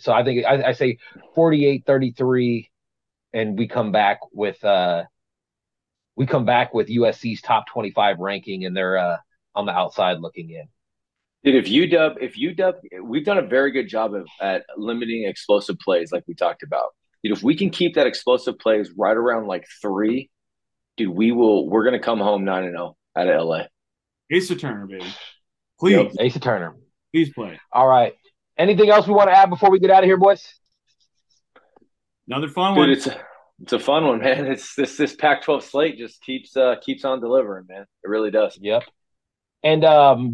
so I think I say 48-33, and we come back with USC's top 25 ranking, and they're on the outside looking in. Dude, if UW, we've done a very good job at limiting explosive plays, like we talked about. Dude, if we can keep that explosive plays right around like 3, dude, we're gonna come home 9-0 out of LA. Asa Turner, baby. Please. Yep, Asa Turner. Please play. All right. Anything else we want to add before we get out of here, boys? Another fun one. Dude, it's a fun one, man. It's this Pac-12 slate just keeps on delivering, man. It really does. Yep. And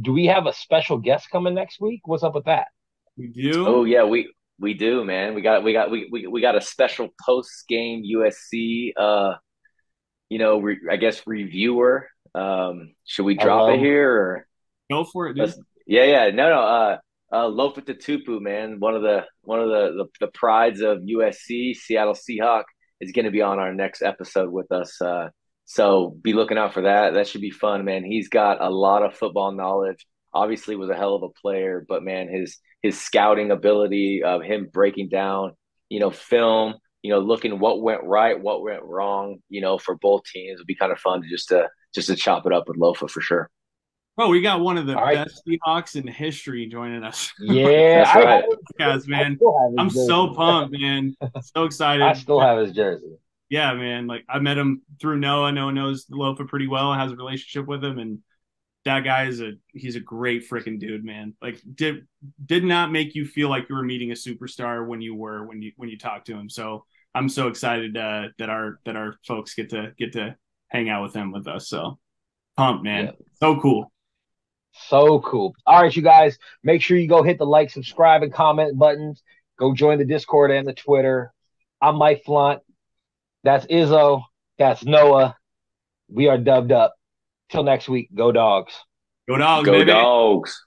do we have a special guest coming next week? What's up with that? We do. Oh yeah, we do, man. We got a special post-game USC I guess reviewer. Should we drop it here or go for it, dude? Yeah. No. Lofa Tatupu, man. One of the prides of USC, Seattle Seahawk, is going to be on our next episode with us. So be looking out for that. That should be fun, man. He's got a lot of football knowledge. Obviously was a hell of a player, but man, his scouting ability of him breaking down, film, looking what went right, what went wrong, for both teams would be kind of fun to just to chop it up with Lofa for sure. Bro, we got one of the best Seahawks in history joining us. Yeah, that's right. Guys, man. I'm so pumped, man. So excited. I still have his jersey. Yeah, man. Like I met him through Noah. Noah knows Lofa pretty well and has a relationship with him. And that guy he's a great freaking dude, man. Like did not make you feel like you were meeting a superstar when you talked to him. So I'm so excited that our folks get to hang out with him with us. So pumped, man. Yeah. So cool. So cool. All right, you guys, make sure you go hit the like, subscribe, and comment buttons. Go join the Discord and the Twitter. I'm Mike Flaunt. That's Izzo. That's Noah. We are dubbed up. Till next week, go Dogs. Go Dogs, go baby. Dogs.